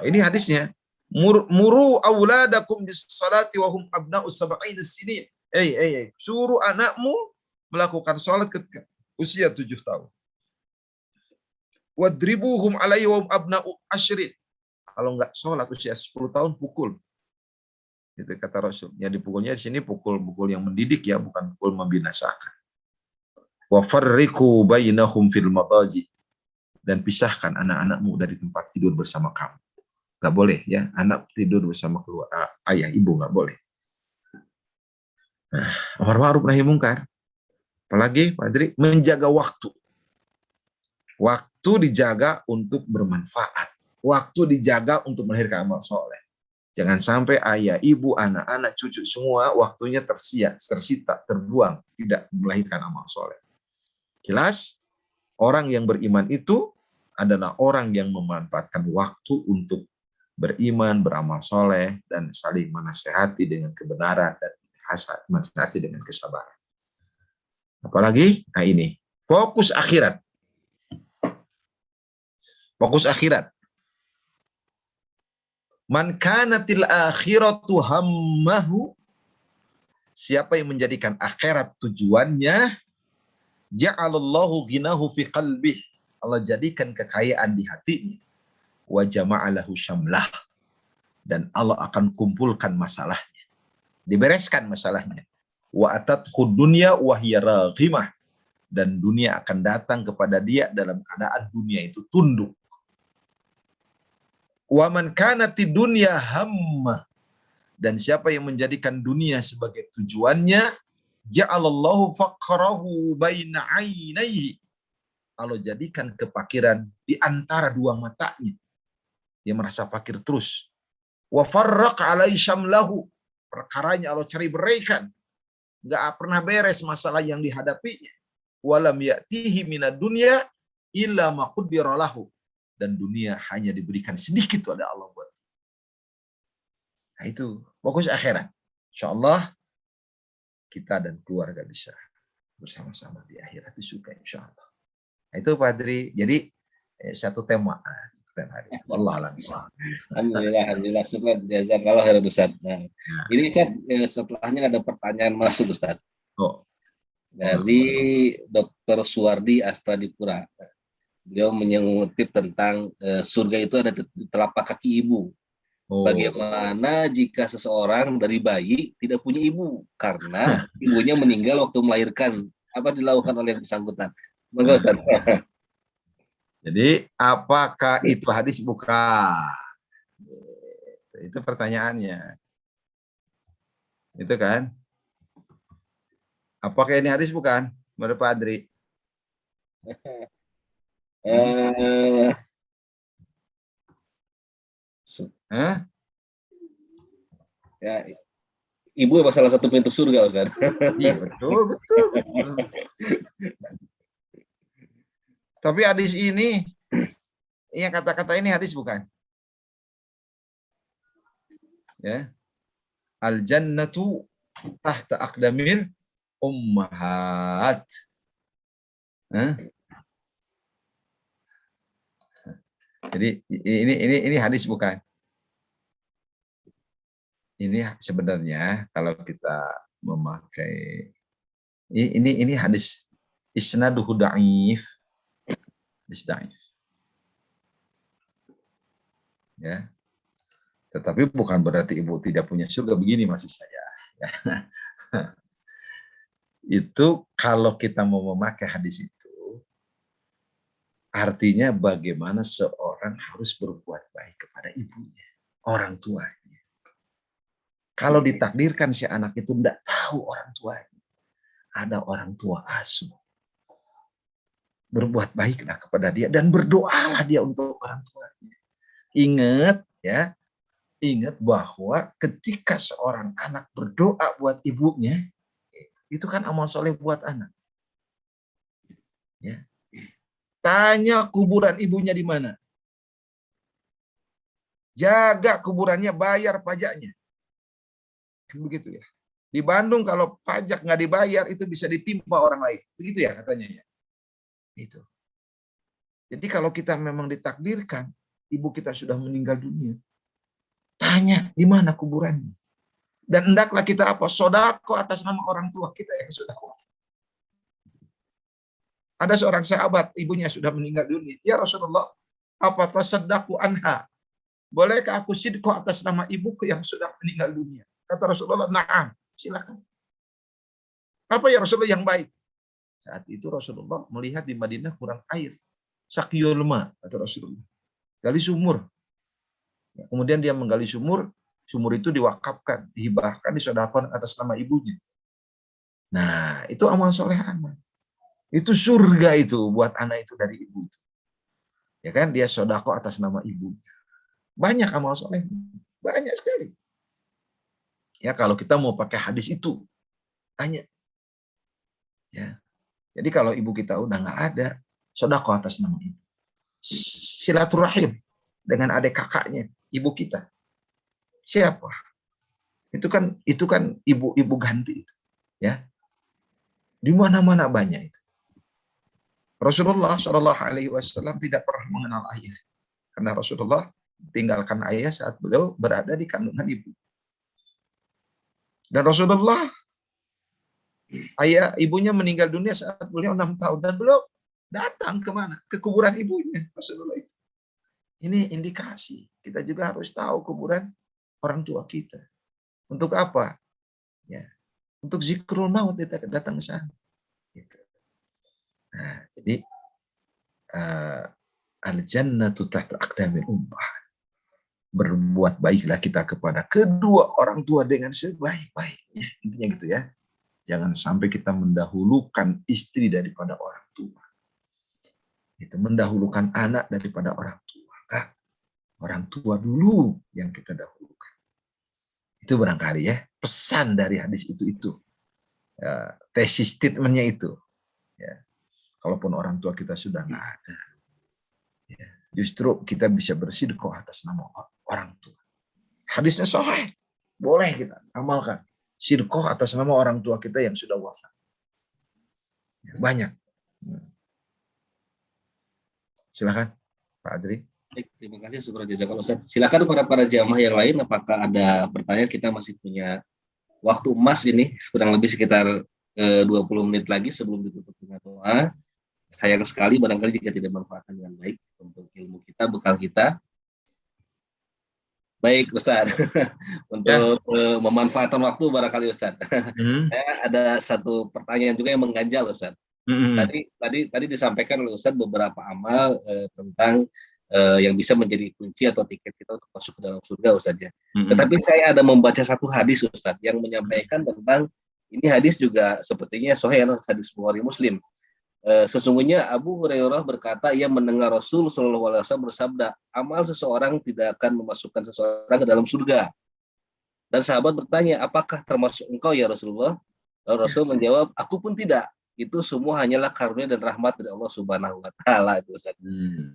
S3: Ini hadisnya. Muru auladakum bis salati wa hum abna'u sab'ina sinin. Suruh anakmu melakukan salat ketika usia 7 tahun. Wadribuhum alaihi wa hum abna'u asyrin. Kalau enggak salat usia 10 tahun pukul. Itu kata Rasul. Yang dipukulnya di sini pukul yang mendidik ya, bukan pukul membinasakan. Wa farriqu bainahum fil madaji. Dan pisahkan anak-anakmu dari tempat tidur bersama kamu. Nggak boleh ya, anak tidur bersama ayah, ibu nggak boleh. Amar ma'ruf nahi mungkar. Apalagi, Pak Adri, menjaga waktu. Waktu dijaga untuk bermanfaat. Waktu dijaga untuk melahirkan amal soleh. Jangan sampai ayah, ibu, anak-anak, cucu semua waktunya tersita, terbuang, tidak melahirkan amal soleh. Jelas, orang yang beriman itu adalah orang yang memanfaatkan waktu untuk beriman, beramal soleh, dan saling menasehati dengan kebenaran dan menasehati dengan kesabaran. Apalagi, ini fokus akhirat. Fokus akhirat. Man kanatil akhiratu hammahu, siapa yang menjadikan akhirat tujuannya, ja'alallahu ghinahu fi qalbih, Allah jadikan kekayaan di hatinya. Wa jama'alahu syamlah, dan Allah akan kumpulkan masalahnya, dibereskan masalahnya. Wa atathu dunya wa hiya raghimah, dan dunia akan datang kepada dia dalam keadaan dunia itu tunduk. Wa man kanati dunya hamma, dan siapa yang menjadikan dunia sebagai tujuannya, ja'alallahu faqrahu baina ainaihi, Allah jadikan kepakiran di antara dua matanya. Dia merasa fakir terus. Wa farraqa alai syamlahu, perkaranya Allah cari beraikan. Enggak pernah beres masalah yang dihadapinya. Walam ya'tihi minad dunya illa ma qaddara lahu, dan dunia hanya diberikan sedikit oleh Allah buat. Nah, itu fokus akhirat. Insyaallah kita dan keluarga bisa bersama-sama di akhirat itu suka insyaallah. Nah, itu Pak Adri. Jadi satu tema hari. Wallah alam.
S2: Alhamdulillah. Syukur jazakallah khairan Ustaz. Nah, ini Ustaz, setelahnya ada pertanyaan masuk Ustaz. Dari Dr. Suwardi Astradipura. Beliau mengutip tentang surga itu ada di telapak kaki ibu. Bagaimana jika seseorang dari bayi tidak punya ibu karena ibunya meninggal waktu melahirkan? Apa dilakukan oleh yang bersangkutan? Monggo Ustaz.
S3: Jadi apakah itu hadis? Bukan. Itu pertanyaannya. Itu kan? Apakah ini hadis? Bukan. Menurut Pak Adri.
S2: Eh,
S3: Hah?
S2: ya, ibu emang salah satu pintu surga, Ustaz.
S3: Iya, betul, betul, betul. Tapi hadis ini, yang kata-kata ini hadis bukan? Ya. Al jannatu tahta aqdamil ummahat. Hah? Jadi ini hadis bukan? Ini sebenarnya kalau kita memakai ini hadis isnaduhu dhaif. Hadis dhaif. Ya. Tetapi bukan berarti ibu tidak punya surga, begini maksud saya. Ya. Itu kalau kita mau memakai hadis itu, artinya bagaimana seorang harus berbuat baik kepada ibunya, orang tuanya. Kalau ditakdirkan si anak itu tidak tahu orang tuanya, ada orang tua asuh, berbuat baiklah kepada dia dan berdoalah dia untuk orang tuanya. Ingat ya, ingat bahwa ketika seorang anak berdoa buat ibunya, itu kan amal soleh buat anak. Ya. Tanya kuburan ibunya di mana. Jaga kuburannya, bayar pajaknya. Begitu ya. Di Bandung kalau pajak nggak dibayar itu bisa ditimpa orang lain. Begitu ya katanya ya. Itu. Jadi kalau kita memang ditakdirkan ibu kita sudah meninggal dunia, tanya di mana kuburannya. Dan hendaklah kita apa? Sodako atas nama orang tua kita yang sudah wafat. Ada seorang sahabat, ibunya sudah meninggal dunia. Ya Rasulullah, apa tasaddaku anha? Bolehkah aku sidqo atas nama ibuku yang sudah meninggal dunia? Kata Rasulullah, na'am, silakan. Apa ya Rasulullah yang baik? Saat itu Rasulullah melihat di Madinah kurang air. Sakyul ma, kata Rasulullah. Gali sumur. Kemudian dia menggali sumur, sumur itu diwakafkan, dihibahkan, disodakon atas nama ibunya. Nah, itu amal soleh anak. Itu surga itu buat anak itu dari ibu. Ya kan, dia sodako atas nama ibu. Banyak amal soleh, banyak sekali. Ya, kalau kita mau pakai hadis itu, tanya. Ya. Jadi kalau ibu kita udah nggak ada, sodako atas nama ibu. Silaturahim dengan adik kakaknya, ibu kita. Siapa? Itu kan ibu-ibu ganti itu. Ya. Di mana-mana banyak itu. Rasulullah Shallallahu Alaihi Wasallam tidak pernah mengenal ayah, karena Rasulullah tinggalkan ayah saat beliau berada di kandungan ibu. Dan Rasulullah, ibunya meninggal dunia saat beliau 6 tahun, dan beliau datang kemana? Ke kuburan ibunya Rasulullah itu. Ini indikasi kita juga harus tahu kuburan orang tua kita. Untuk apa? Ya, untuk zikrul maut kita datang ke sana. Gitu. Nah, jadi al-jannatu tahta aqdamil ummahat. Berbuat baiklah kita kepada kedua orang tua dengan sebaik-baiknya. Intinya gitu ya. Jangan sampai kita mendahulukan istri daripada orang tua. Itu mendahulukan anak daripada orang tua. Nah, orang tua dulu yang kita dahulukan. Itu barangkali ya pesan dari hadis itu. Tesis statementnya itu. Ya. Kalaupun orang tua kita sudah nggak ada, ya, justru kita bisa bersedekah atas nama orang tua. Hadisnya sahih, boleh kita amalkan. Sedekah atas nama orang tua kita yang sudah wafat. Banyak. Silakan, Pak Adri.
S2: Baik, terima kasih syukur jazakallahu Ustaz. Silakan para jamaah yang lain, apakah ada pertanyaan? Kita masih punya waktu emas ini, kurang lebih sekitar 20 menit lagi sebelum ditutup dengan doa. Sayang sekali barangkali jika tidak manfaatkan dengan baik untuk ilmu kita, bekal kita. Baik Ustaz, untuk memanfaatkan waktu barangkali Ustaz. Saya ada satu pertanyaan juga yang mengganjal Ustaz. Tadi disampaikan oleh Ustaz beberapa amal tentang yang bisa menjadi kunci atau tiket kita untuk masuk ke dalam surga Ustaz ya. Tetapi saya ada membaca satu hadis Ustaz yang menyampaikan tentang ini hadis juga sepertinya sahih, hadis Bukhari Muslim. Sesungguhnya Abu Hurairah berkata ia mendengar Rasul Shallallahu Alaihi Wasallam bersabda, amal seseorang tidak akan memasukkan seseorang ke dalam surga. Dan sahabat bertanya, apakah termasuk engkau ya Rasulullah? Lalu Rasul menjawab, aku pun tidak. Itu semua hanyalah karunia dan rahmat dari Allah Subhanahu Wa Taala itu Ustaz.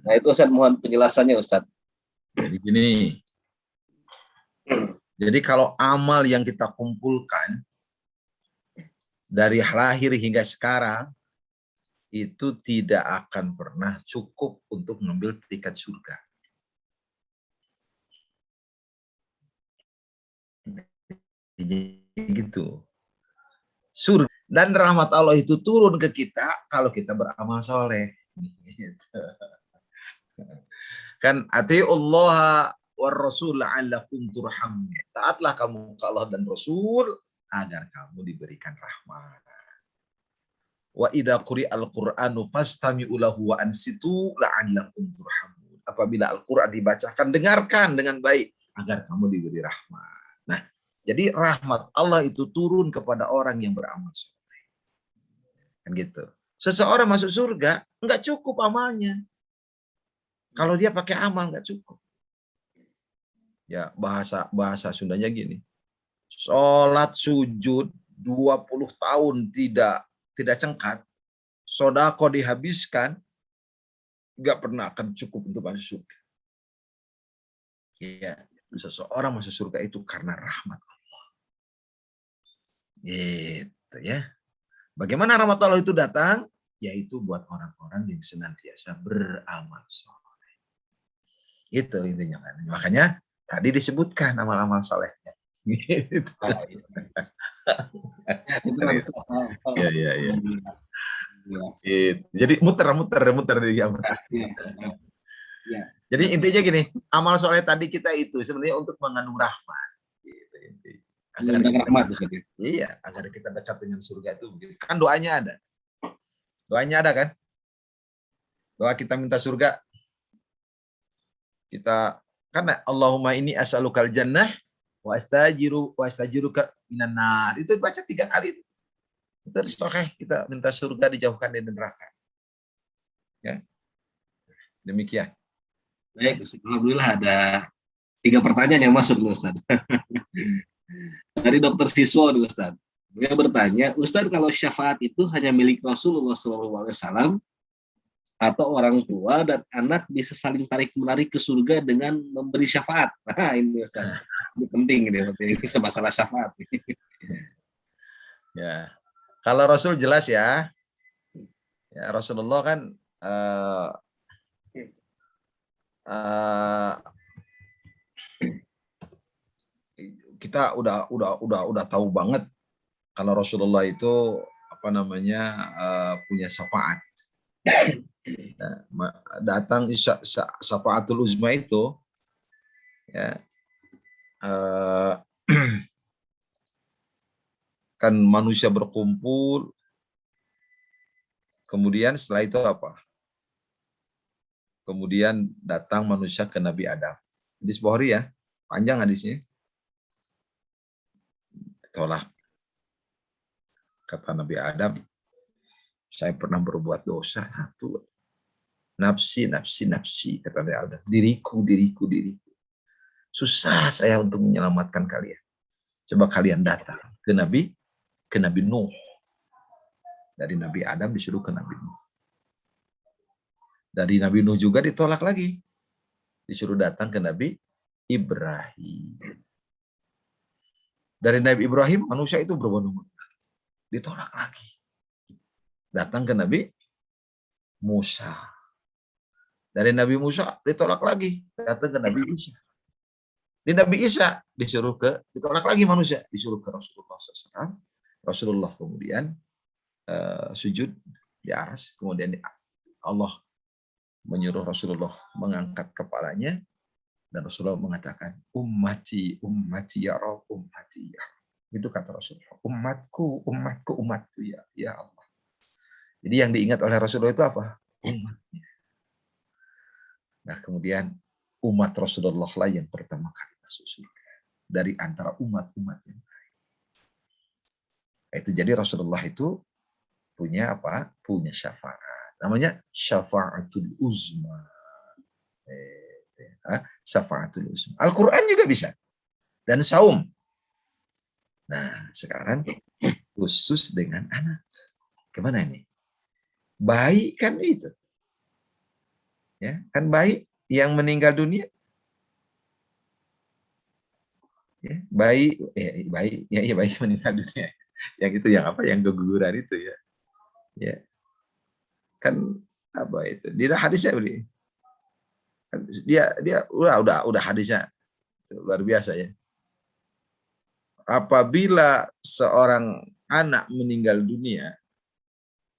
S2: Nah itu Ustaz, mohon penjelasannya Ustaz.
S3: Jadi gini. Jadi kalau amal yang kita kumpulkan dari lahir hingga sekarang itu tidak akan pernah cukup untuk mengambil tiket surga. Jadi gitu. Surga dan rahmat Allah itu turun ke kita kalau kita beramal soleh. Gitu. Kan atiullaha war rasul la'allakum turhamun. Taatlah kamu ke Allah dan Rasul agar kamu diberikan rahmat. Wa idza quri'al Qur'anu fastami'u lahu wa ansitu la'allakum turhamun. Apabila Al-Qur'an dibacakan, dengarkan dengan baik agar kamu diberi rahmat. Nah, jadi rahmat Allah itu turun kepada orang yang beramal soleh. Kan gitu. Seseorang masuk surga enggak cukup amalnya. Kalau dia pakai amal enggak cukup. Ya, bahasa Sundanya gini. Sholat sujud 20 tahun tidak cengkat, sodako dihabiskan, nggak pernah akan cukup untuk masuk surga. Ya, seseorang masuk surga itu karena rahmat Allah. Gitu ya. Bagaimana rahmat Allah itu datang? Yaitu buat orang-orang yang senantiasa beramal soleh. Itu intinya kan. Makanya tadi disebutkan amal-amal solehnya. Gitu. Ya. Gitu. Jadi muter dia.
S2: Ya.
S3: Jadi intinya gini, amal soleh tadi kita itu sebenarnya untuk mengandung rahmat. Gitu, agar kita dekat dengan surga itu. Kan doanya ada. Doanya ada kan? Doa kita minta surga. Kita karena Allahumma inni as'alukal jannah wa astajiruka minan nar. Itu baca 3 kali itu. Terus kita minta surga dijauhkan dari neraka. Ya. Demikian.
S2: Baik, alhamdulillah ada 3 pertanyaan yang masuk nih Ustaz. Dari dokter siswa nih Ustaz. Dia bertanya, Ustaz kalau syafaat itu hanya milik Rasulullah SAW atau orang tua dan anak bisa saling tarik-menarik ke surga dengan memberi syafaat. Nah ini Ustaz. Ini penting ini masalah syafaat.
S3: Ya. Kalau Rasul jelas ya. Ya Rasulullah kan kita udah tahu banget kalau Rasulullah itu punya syafaat. Nah, datang syafaatul uzma itu ya kan manusia berkumpul, kemudian setelah itu apa? Kemudian datang manusia ke Nabi Adam. Hadis Bukhari ya, panjang hadisnya. Tolak. Kata Nabi Adam, saya pernah berbuat dosa satu. Nafsi, kata Nabi Adam. Diriku. Susah saya untuk menyelamatkan kalian. Coba kalian datang ke Nabi Nuh. Dari Nabi Adam disuruh ke Nabi Nuh. Dari Nabi Nuh juga ditolak lagi. Disuruh datang ke Nabi Ibrahim. Dari Nabi Ibrahim, manusia itu berbondong-bondong. Ditolak lagi. Datang ke Nabi Musa. Dari Nabi Musa, ditolak lagi. Datang ke Nabi Isa. Di Nabi Isa, ditolak lagi manusia. Disuruh ke Rasulullah SAW. Rasulullah kemudian sujud di aras. Kemudian Allah menyuruh Rasulullah mengangkat kepalanya. Dan Rasulullah mengatakan, ummati ya Rabb, ummati ya. Itu kata Rasulullah, umatku ya Allah. Jadi yang diingat oleh Rasulullah itu apa? Umatnya. Nah kemudian umat Rasulullah lah yang pertama kali masuk surga. Dari antara umat-umat yang lain. Itu jadi Rasulullah itu punya apa? Punya syafaat. Namanya syafaatul uzma. Syafaatul uzma. Al-Quran juga bisa. Dan saum. Nah, sekarang khusus dengan anak. Gimana ini? Bayi kan itu. Ya, kan bayi yang meninggal dunia. Ya, bayi bayi meninggal dunia. Yang itu yang apa? Yang keguguran itu ya. Ya. Kan apa itu? Dia hadisnya beli. Dia udah hadisnya luar biasa ya. Apabila seorang anak meninggal dunia,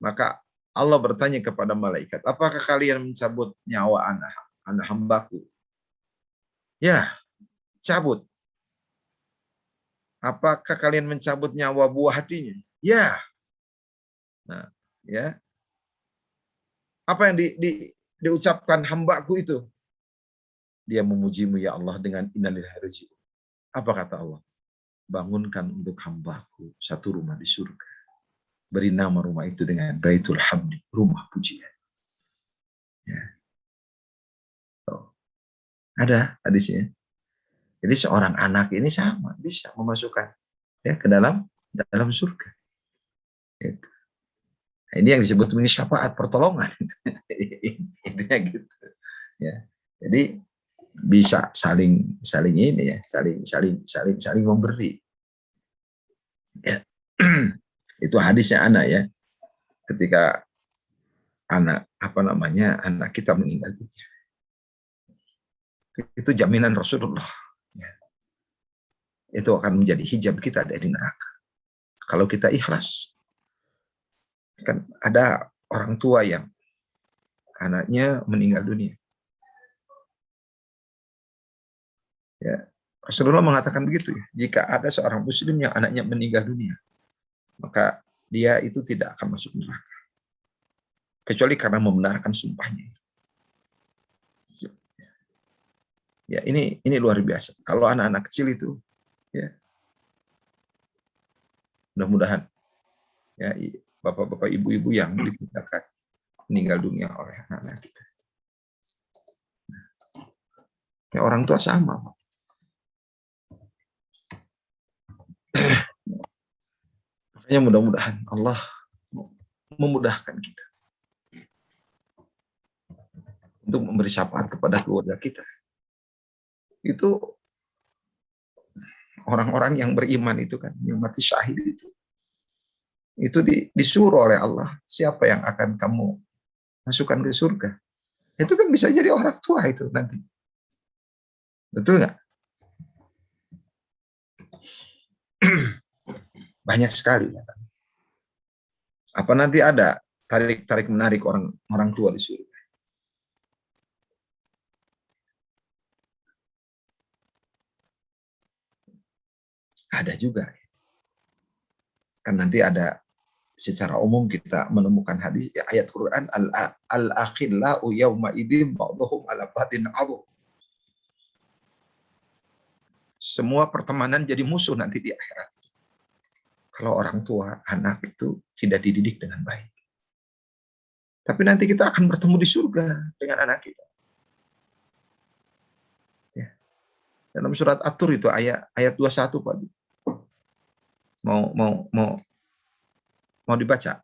S3: maka Allah bertanya kepada malaikat, apakah kalian mencabut nyawa anak hambaku? Ya, cabut. Apakah kalian mencabut nyawa buah hatinya? Ya. Nah, ya. Apa yang diucapkan hambaku itu? Dia memujimu ya Allah dengan innalillahi raji'un. Apa kata Allah? Bangunkan untuk hambaku satu rumah di surga. Beri nama rumah itu dengan Baitul Hamdi, rumah pujian. Ya. Oh. Ada hadisnya. Jadi seorang anak ini sama bisa memasukkan ya ke dalam surga. Itu. Nah, ini yang disebut ini syafaat pertolongan. Intinya gitu. Ya. Jadi bisa saling ini ya, saling memberi. Ya. Itu hadisnya anak ya. Ketika anak kita meninggal dunia. Itu jaminan Rasulullah. Ya. Itu akan menjadi hijab kita dari neraka. Kalau kita ikhlas. Kan ada orang tua yang anaknya meninggal dunia. Ya, Rasulullah mengatakan begitu ya. Jika ada seorang muslim yang anaknya meninggal dunia, maka dia itu tidak akan masuk neraka. Kecuali karena membenarkan sumpahnya. Ya, ini luar biasa. Kalau anak-anak kecil itu ya mudah-mudahan ya bapak-bapak ibu-ibu yang ditinggalkan meninggal dunia oleh anak-anak kita. Ya, orang tua sama. Makanya mudah-mudahan Allah memudahkan kita untuk memberi syafaat kepada keluarga kita. Itu orang-orang yang beriman itu kan, yang mati syahid itu disuruh oleh Allah, siapa yang akan kamu masukkan ke surga? Itu kan bisa jadi orang tua itu nanti. Betul nggak? Banyak sekali. Apa nanti ada tarik menarik orang tua di surga? Ada juga. Kan nanti ada secara umum kita menemukan hadis ayat Quran al-akhillau yauma idzin ba'dhum ala ba'din adu. Semua pertemanan jadi musuh nanti di akhirat. Kalau orang tua, anak itu tidak dididik dengan baik. Tapi nanti kita akan bertemu di surga dengan anak kita. Ya. Dalam surat At-Tur itu ayat 21 Pak. Mau dibaca.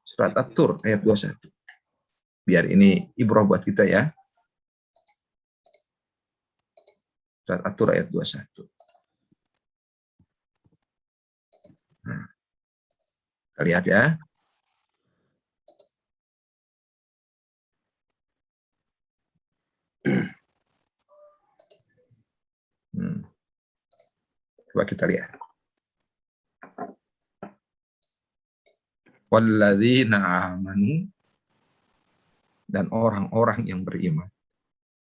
S3: Surat At-Tur ayat 21. Biar ini ibrah buat kita ya. Surat At-Tur ayat 21. Nah, kita lihat ya. Coba kita lihat. Walladzina amanu, dan orang-orang yang beriman.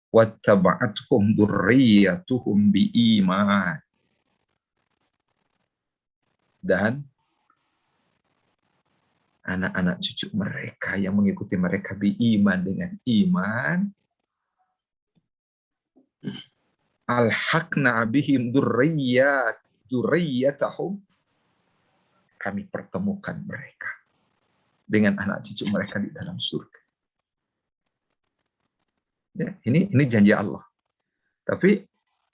S3: Wattaba'atuhum dzurriyyatuhum biiman, dan anak-anak cucu mereka yang mengikuti mereka biiman dengan iman, alhaqna bihim dzurriyyatahum, kami pertemukan mereka dengan anak cucu mereka di dalam surga. Ya, ini janji Allah. Tapi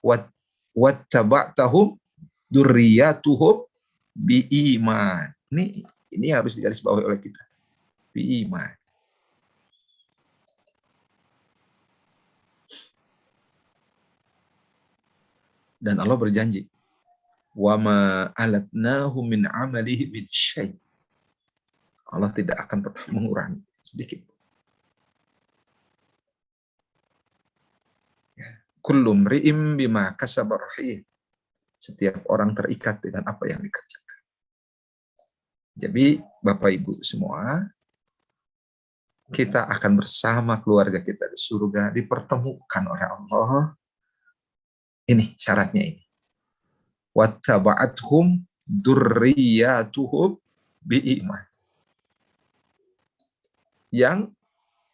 S3: wattaba'tahum dzurriyyatuhum biiman. Ini harus digarisbawahi oleh kita. Biiman. Dan Allah berjanji, wa ma alatnahu min amalihi min syai'. Allah tidak akan pernah mengurangi sedikit. Kullu mri'im bima kasaba rahin. Setiap orang terikat dengan apa yang dikerjakan. Jadi Bapak Ibu semua, kita akan bersama keluarga kita di surga, dipertemukan oleh Allah. Ini syaratnya ini. Wattaba'athum dzurriyyatuhum biiman. Yang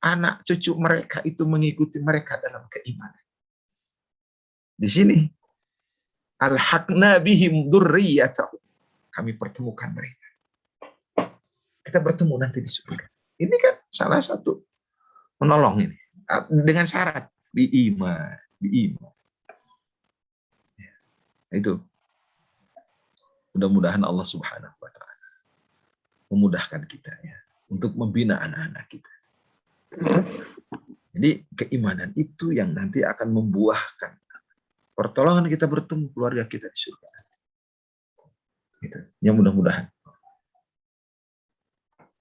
S3: anak cucu mereka itu mengikuti mereka dalam keimanan. Di sini alhaqna bihim dzurriyyatahum. Kami pertemukan mereka. Kita bertemu nanti di surga. Ini kan salah satu menolong ini dengan syarat biiman. Itu mudah-mudahan Allah Subhanahu wa taala memudahkan kita ya untuk membina anak-anak kita. Jadi keimanan itu yang nanti akan membuahkan pertolongan kita bertemu keluarga kita di surga. Gitu. Ya mudah-mudahan.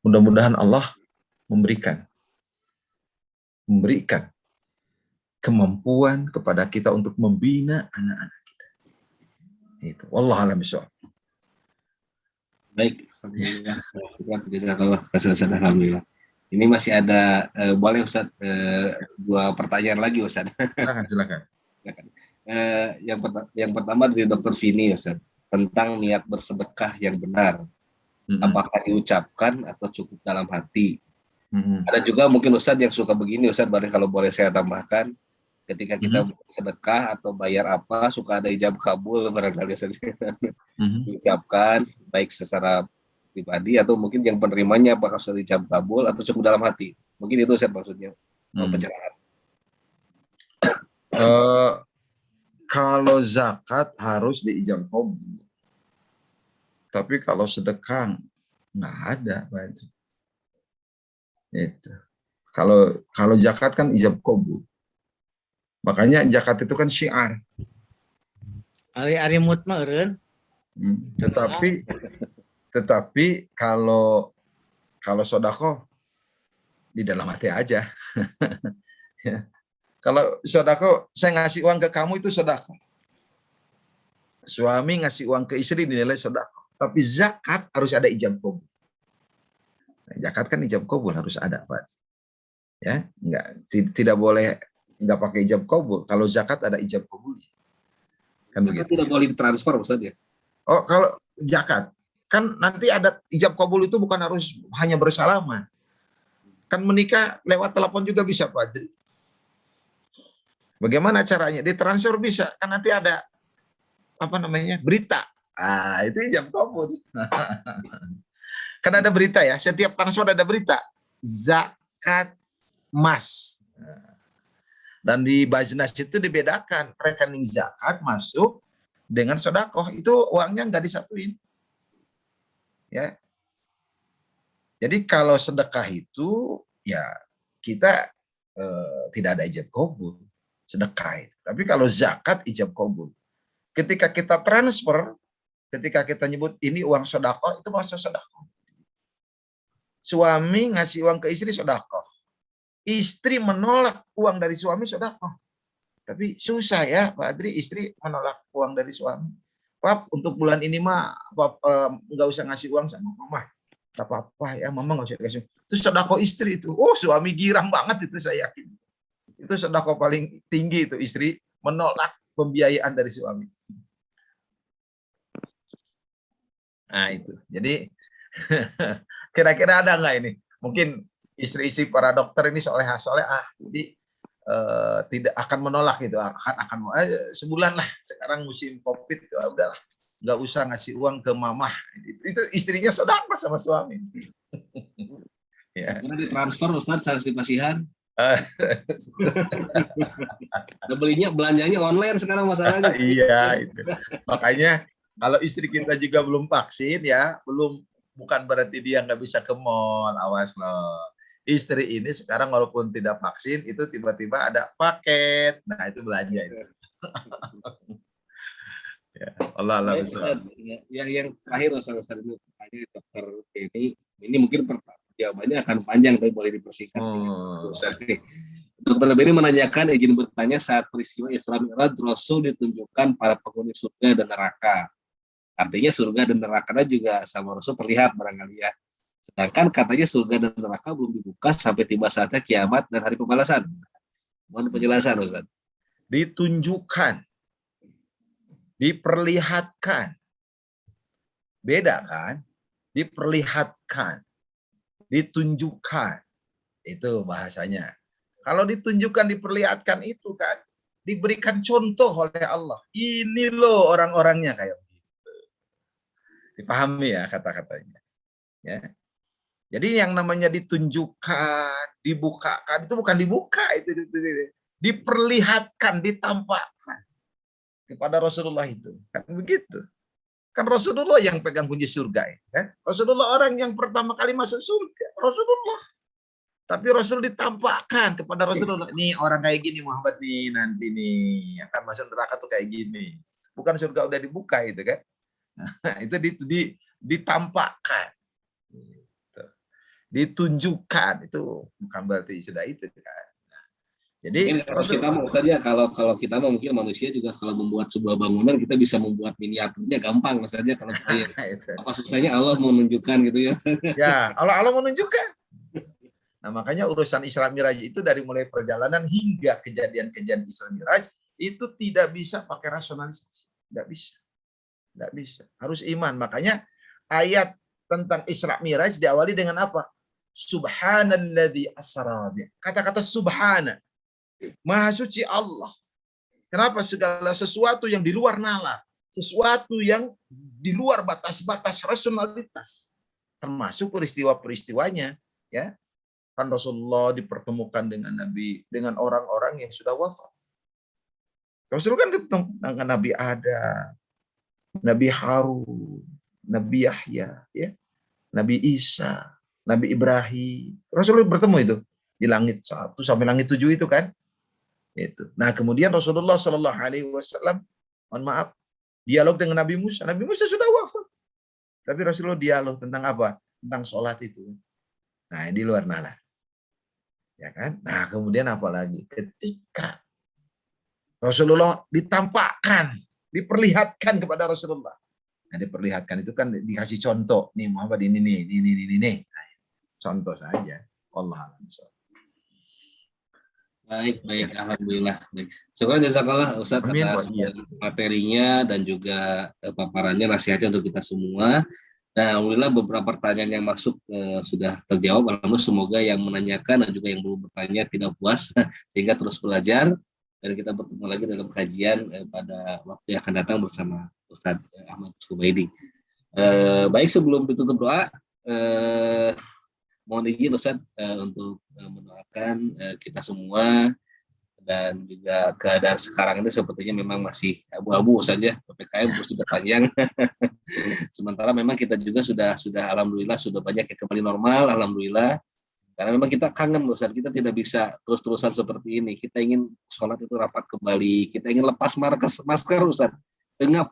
S3: Mudah-mudahan Allah memberikan kemampuan kepada kita untuk membina anak-anak. Itu. Wallahu a'lam bishawab.
S2: Baik, alhamdulillah. Alhamdulillah. Ini masih ada boleh Ustaz dua pertanyaan lagi Ustaz.
S3: Silakan.
S2: Yang pertama dari Dr. Vini Ustaz, tentang niat bersedekah yang benar. Apakah diucapkan atau cukup dalam hati? Ada juga mungkin Ustaz yang suka begini Ustaz, barangkali kalau boleh saya tambahkan. Ketika kita sedekah atau bayar apa, suka ada ijab kabul barangkali diucapkan baik secara pribadi atau mungkin yang penerimanya apakah sudah ijab kabul atau cukup dalam hati. Mungkin itu saya maksudnya pencerahan.
S3: Kalau zakat harus diijab kabul. Tapi kalau sedekah nggak ada, Pak. Itu. Kalau zakat kan ijab kabul. Makanya zakat itu kan syiar.
S6: Ari mut mah eureun.
S3: Tetapi kalau sedekah di dalam hati aja. Ya. Kalau sedekah, saya ngasih uang ke kamu itu sedekah. Suami ngasih uang ke istri dinilai sedekah. Tapi zakat harus ada ijab kabul. Nah, zakat kan ijab kabul harus ada, Pak. Ya, tidak boleh nggak pakai ijab kabul. Kalau zakat ada ijab kabul. Kan begitu.
S2: Tidak boleh ditransfer Ustaz ya.
S3: Oh, kalau zakat kan nanti ada ijab kabul itu bukan harus hanya bersalaman. Kan menikah lewat telepon juga bisa, Pak. Bagaimana caranya? Ditransfer bisa. Kan nanti ada berita. Itu ijab kabul. Kan ada berita ya. Setiap transfer ada berita. Zakat emas. Dan di Bajnas itu dibedakan rekening zakat masuk dengan sedekah, itu uangnya nggak disatuin. Ya. Jadi kalau sedekah itu ya kita tidak ada ijab kabul sedekah itu. Tapi kalau zakat ijab kabul. Ketika kita transfer, ketika kita nyebut ini uang sedekah, itu masuk sedekah. Suami ngasih uang ke istri sedekah. Istri menolak uang dari suami sedekah. Tapi susah ya Pak Adri, istri menolak uang dari suami. Pap, untuk bulan ini mah nggak usah ngasih uang sama mama. Gak apa-apa ya, mama nggak usah dikasih. Itu sedekah istri itu. Oh, suami girang banget itu, saya yakin. Itu sedekah paling tinggi itu, istri menolak pembiayaan dari suami. Nah itu. Jadi kira-kira ada nggak ini? Mungkin istri-istri para dokter ini solehah, jadi tidak akan menolak gitu, akan sebulan lah. Sekarang musim COVID, udahlah, nggak usah ngasih uang ke mamah. Itu itu istrinya sedekah sama suami. Ya.
S2: Karena ditransfer Ustaz harus dipasihan. Belinya belanjanya online sekarang masalahnya.
S3: Iya itu. Makanya kalau istri kita juga belum vaksin ya, bukan berarti dia nggak bisa ke mall, awas loh. Istri ini sekarang walaupun tidak vaksin itu tiba-tiba ada paket, nah itu belanja itu. Ya, Allah Allah.
S2: Yang terakhir Ustaz ini pertanyaan dokter ini mungkin jawabannya akan panjang tapi boleh dipersingkat. Dokter Beni menanyakan izin bertanya saat peristiwa Isra Mi'raj Rasul ditunjukkan para penghuni surga dan neraka. Artinya surga dan neraka juga sama Rasul terlihat barangkali ya. Sedangkan katanya surga dan neraka belum dibuka sampai tiba saatnya kiamat dan hari pembalasan. Mohon penjelasan Ustaz.
S3: Ditunjukkan, diperlihatkan. Beda kan? Diperlihatkan, ditunjukkan. Itu bahasanya. Kalau ditunjukkan, diperlihatkan itu kan diberikan contoh oleh Allah. Ini loh orang-orangnya kayak begitu. Dipahami ya kata-katanya. Ya. Jadi yang namanya ditunjukkan, dibukakan itu bukan dibuka itu. Diperlihatkan, ditampakkan kepada Rasulullah itu. Kan begitu. Kan Rasulullah yang pegang kunci surga itu, kan? Rasulullah orang yang pertama kali masuk surga, Rasulullah. Tapi Rasul ditampakkan kepada Rasulullah, nih orang kayak gini Muhammad nih nanti nih akan masuk neraka tuh kayak gini. Bukan surga udah dibuka itu kan? Nah, itu ditampakkan, ditunjukkan itu bukan berarti sudah itu kan? Nah, jadi
S2: kalau kita mau saja kalau kita mau mungkin manusia juga kalau membuat sebuah bangunan kita bisa membuat miniaturnya gampang saja kalau kita apa susahnya Allah mau menunjukkan gitu ya?
S3: Ya Allah menunjukkan. Nah, makanya urusan Isra Miraj itu dari mulai perjalanan hingga kejadian-kejadian Isra Miraj itu tidak bisa pakai rasionalisasi. Tidak bisa. Tidak bisa. Harus iman. Makanya ayat tentang Isra Miraj diawali dengan apa? Subhanalladzi asra bi. Kata-kata subhana. Maha suci Allah. Kenapa segala sesuatu yang di luar nalar, sesuatu yang di luar batas-batas rasionalitas, termasuk peristiwa-peristiwanya, ya. Kan Rasulullah dipertemukan dengan Nabi, dengan orang-orang yang sudah wafat. Rasul kan dipertemukan dengan Nabi Adam, Nabi Harun, Nabi Yahya, ya, Nabi Isa, Nabi Ibrahim. Rasul bertemu itu di langit 1 sampai langit 7 itu kan. Itu. Nah, kemudian Rasulullah Shallallahu Alaihi Wasallam, mohon maaf, dialog dengan Nabi Musa. Nabi Musa sudah wafat, tapi Rasulullah dialog tentang apa? Tentang sholat itu. Nah, di luar nalar. Ya kan? Nah, kemudian apa lagi? Ketika Rasulullah ditampakkan, diperlihatkan kepada Rasulullah. Nah, diperlihatkan itu kan dikasih contoh. Nih Muhammad ini nih, ini. Nah, contoh saja. Allah Alhamdulillah.
S2: Baik, alhamdulillah. Baik. Syukur jazakallah Ustaz atas materinya dan juga paparannya, nasihatnya untuk kita semua. Nah, alhamdulillah beberapa pertanyaan yang masuk sudah terjawab. Alhamdulillah semoga yang menanyakan dan juga yang belum bertanya tidak puas sehingga terus belajar dan kita bertemu lagi dalam kajian pada waktu yang akan datang bersama Ustaz Ahmad Zubaidi. Baik, sebelum ditutup doa, mohon izin Ustaz untuk mendoakan kita semua dan juga keadaan sekarang ini sepertinya memang masih abu-abu saja, PPKM terus juga panjang. Sementara memang kita juga sudah alhamdulillah sudah banyak yang kembali normal, alhamdulillah. Karena memang kita kangen Ustaz, kita tidak bisa terus-terusan seperti ini. Kita ingin sholat itu rapat kembali, kita ingin lepas masker Ustaz. Engap.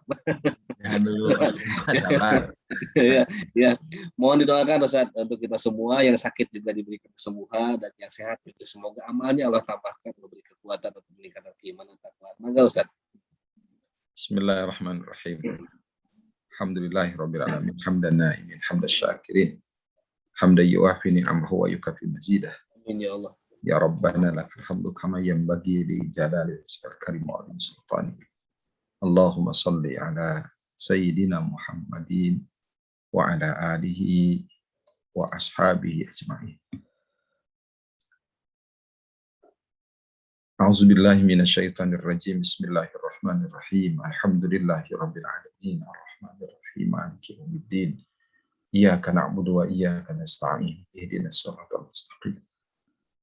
S2: Ya. Mohon didoakan Ustaz untuk kita semua yang sakit juga diberikan kesembuhan dan yang sehat juga semoga amalnya Allah tambahkan, memberi kekuatan untuk meningkatkan keimanan takwa. Mangga Ustaz.
S3: Bismillahirrahmanirrahim. Alhamdulillahirabbil alamin. Hamdan na'imin, hamdas syakirin. Hamdan yuafi ni'amahu wa yukafi mazidah.
S2: Amin ya Allah.
S3: Ya Rabbana lakal hamdu kama yanbaghi li jalali wajhikal karim wa azimi sultanik. Allahumma salli ala Sayyidina Muhammadin wa ala alihi wa ashabihi ajma'in. A'udzubillahi minasyaitonir rajim. Bismillahirrahmanirrahim. Alhamdulillahi rabbil alamin. Arrahmanirrahim. Maliki yaumiddin. Iyyaka na'budu wa iyyaka nasta'in. Ihdinas siratal mustaqim.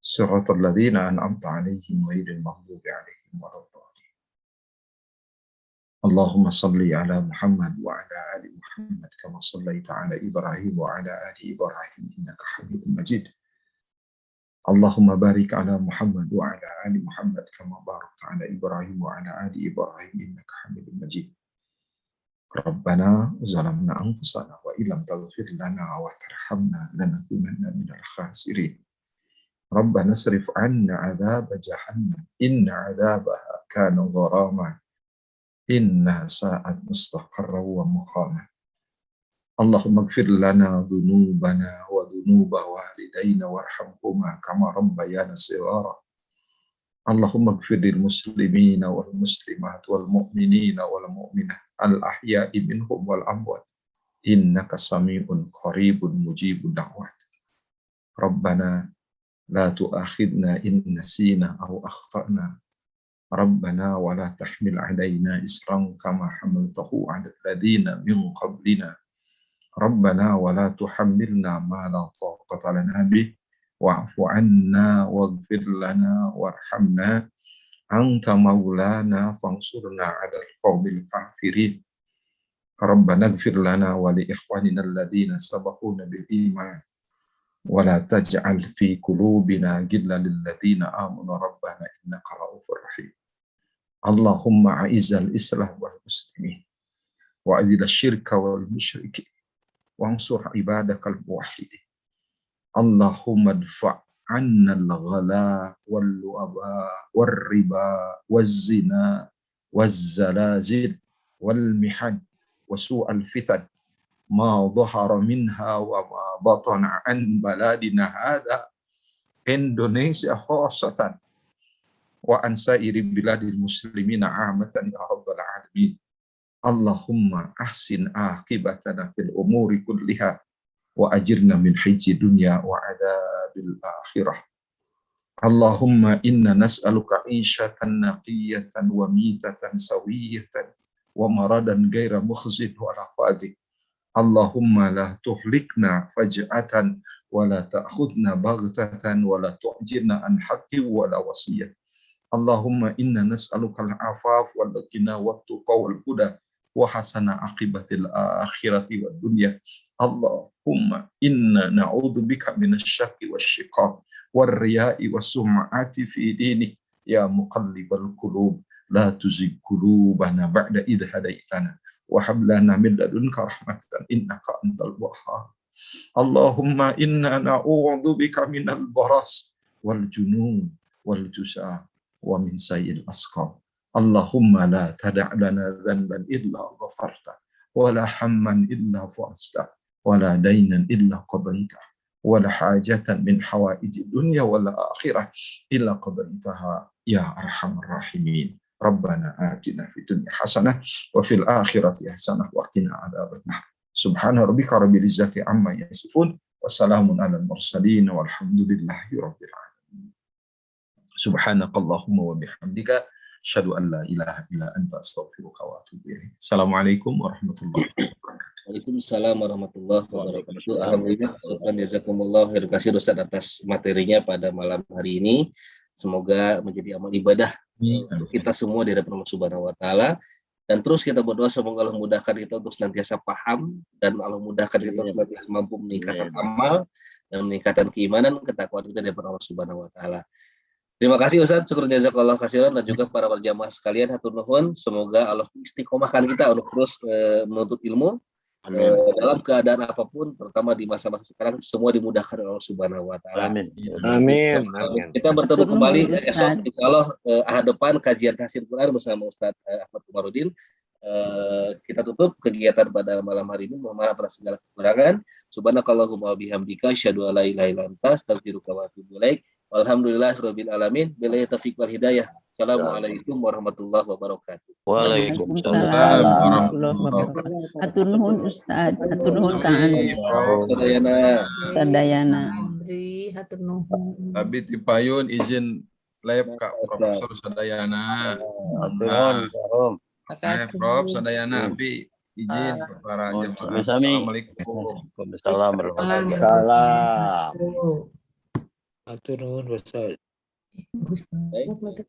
S3: Siratal ladzina an'amta 'alaihim ghairil maghdubi 'alaihim waladdallin. Allahumma salli ala Muhammad wa ala ali Muhammad kama shallaita ala Ibrahim wa ala ali Ibrahim innaka Hamidum Majid. Allahumma barik ala Muhammad wa ala ali Muhammad kama barakta ala Ibrahim wa ala ali Ibrahim innaka Hamidum Majid. Rabbana zalamna anfusana wa illam taghfir lana wa tarhamna lanakunanna minal khasirin. Rabbana srif 'anna 'adzaba jahannam inna 'adzabaha kana gharama inna sa'at mustaqarran wa muqama. Allahumma ighfir lana dhunubana wa dhunuba walidayna warhamhuma kama rabbayana shighara. Allahumma ighfir lil muslimina wal muslimat wal mu'minina wal mu'minat al ahya'i minhum wal amwat innaka sami'un qaribun mujibud da'wat. Rabbana la tu'akhidna in nasina aw akhtana. Rabbana wa la tahmil 'alaina isran kama hamaltahu 'ala alladziina min qablina. Rabbana wa la tuhammilna ma la taqata lana bih wa'fu 'anna waghfir lana warhamna anta maulana fansurna 'alal qaumil kafirin. Rabbana ighfir lana wa li ikhwanina alladziina sabaquna bil iman wa la taj'al fi qulubina ghillan lil ladziina amanu rabbana innaka ra'ufur rahim. Allahumma a'izzal islam wal muslimin wa adhil syirka wal musyrikin wansur ibadakal muwahhidin. Allahumma adfa' 'anna al-ghala wal waba wal riba waz zina waz zalazil wal mihan wa su'al fitan ma dhahara minha wa ma batana an baladina hadha Indonesia khassatan wa an sa'iri biladil muslimina 'amatan ya rabbal alamin. Allahumma ahsin aqibatana fil umuri kulliha wa ajirna min khizyi dunya wa adzabil akhirah. Allahumma inna nas'aluka 'ishatan naqiyatan wa mitatan sawiyatan wa maradan ghaira mukhzin wa la fadih. Allahumma la tuhlikna faj'atan wa la ta'khudna baghtatan wa la tu'jirna an haqqi wa la wasiyah. Allahumma inna nas'aluka al-'afaf wal ghina wat tuqa wal huda wa hasana aqibatil akhirati wad dunya. Allahumma inna na'udzubika minasy syaqi wasyiqaq war riya'i was sum'ati fi dini ya muqallibal qulub la tuzigh qulubana ba'da idh hadaitana wa hab lana min ladunka rahmatan innaka antal wahhab. Allahumma inna na'udzubika minal baras wal junun wal jusam wa min sayyil asqam. Allahumma la tada' lana dhanban illa ghafarta wa la hamman illa farajta wa la daynan illa qadaita wa la hajatan min hawaiji dunya wal akhirah illa qadaitaha ya arhamar rahimin. Rabbana atina fid dunya hasanah wa fil akhirati hasanah wa qina adzabannar. Subhana rabbika rabbil izzati amma yasifun wa salamun alal mursalin walhamdulillahi rabbil alamin. Subhanakallahumma wa bihamdika asyhadu an la ilaha illa anta astaghfiruka wa atubu ilaik. Assalamualaikum warahmatullahi wabarakatuh.
S2: Waalaikumsalam warahmatullahi wabarakatuh. Alhamdulillah, syukran jazakumullah khairan katsir Ustaz atas materinya pada malam hari ini. Semoga menjadi amal ibadah untuk kita semua di hadapan Allah Subhanahu wa taala. Dan terus kita berdoa semoga Allah mudahkan kita untuk senantiasa paham dan Allah mudahkan kita untuk senantiasa mampu meningkatkan amal dan meningkatkan keimanan, ketakwaan kita di hadapan Allah Subhanahu wa taala. Terima kasih Ustaz, syukur jazakallah khairan, dan juga para berjamaah sekalian hatur nuhun, semoga Allah istiqomahkan kita untuk terus menuntut ilmu dalam keadaan apapun, terutama di masa-masa sekarang semua dimudahkan oleh Allah Subhanahu wa taala.
S4: Amin.
S5: Amin.
S2: Kita bertemu kembali esok insyaallah ahad depan kajian tafsir Quran bersama Ustaz Ahmad Komarudin. Kita tutup kegiatan pada malam hari ini, mohon maaf atas segala kekurangan. Subhanakallahumma wa bihamdika asyhadu an la ilaha illa anta astaghfiruka wa atubu ilaik. Walhamdulillahirabbil alamin. Billahi taufiq wal hidayah. Assalamualaikum warahmatullahi wabarakatuh.
S4: Waalaikumsalam
S7: warahmatullahi wabarakatuh. Hatur nuhun Ustaz, hatur nuhun Kang Sadayana.
S8: Andri, hatur nuhun.
S3: Abi Tipayun izin live Kak Profesor Sadayana.
S4: Hatur nuhun.
S3: Prof Sadayana Abi Izin ke para jemaah.
S4: Sami-sami.
S3: Assalamualaikum.
S4: Waalaikumsalam warahmatullahi wabarakatuh.
S5: Salam.
S8: Oh,
S6: Atur nuhun Ustaz.
S8: bagus banget.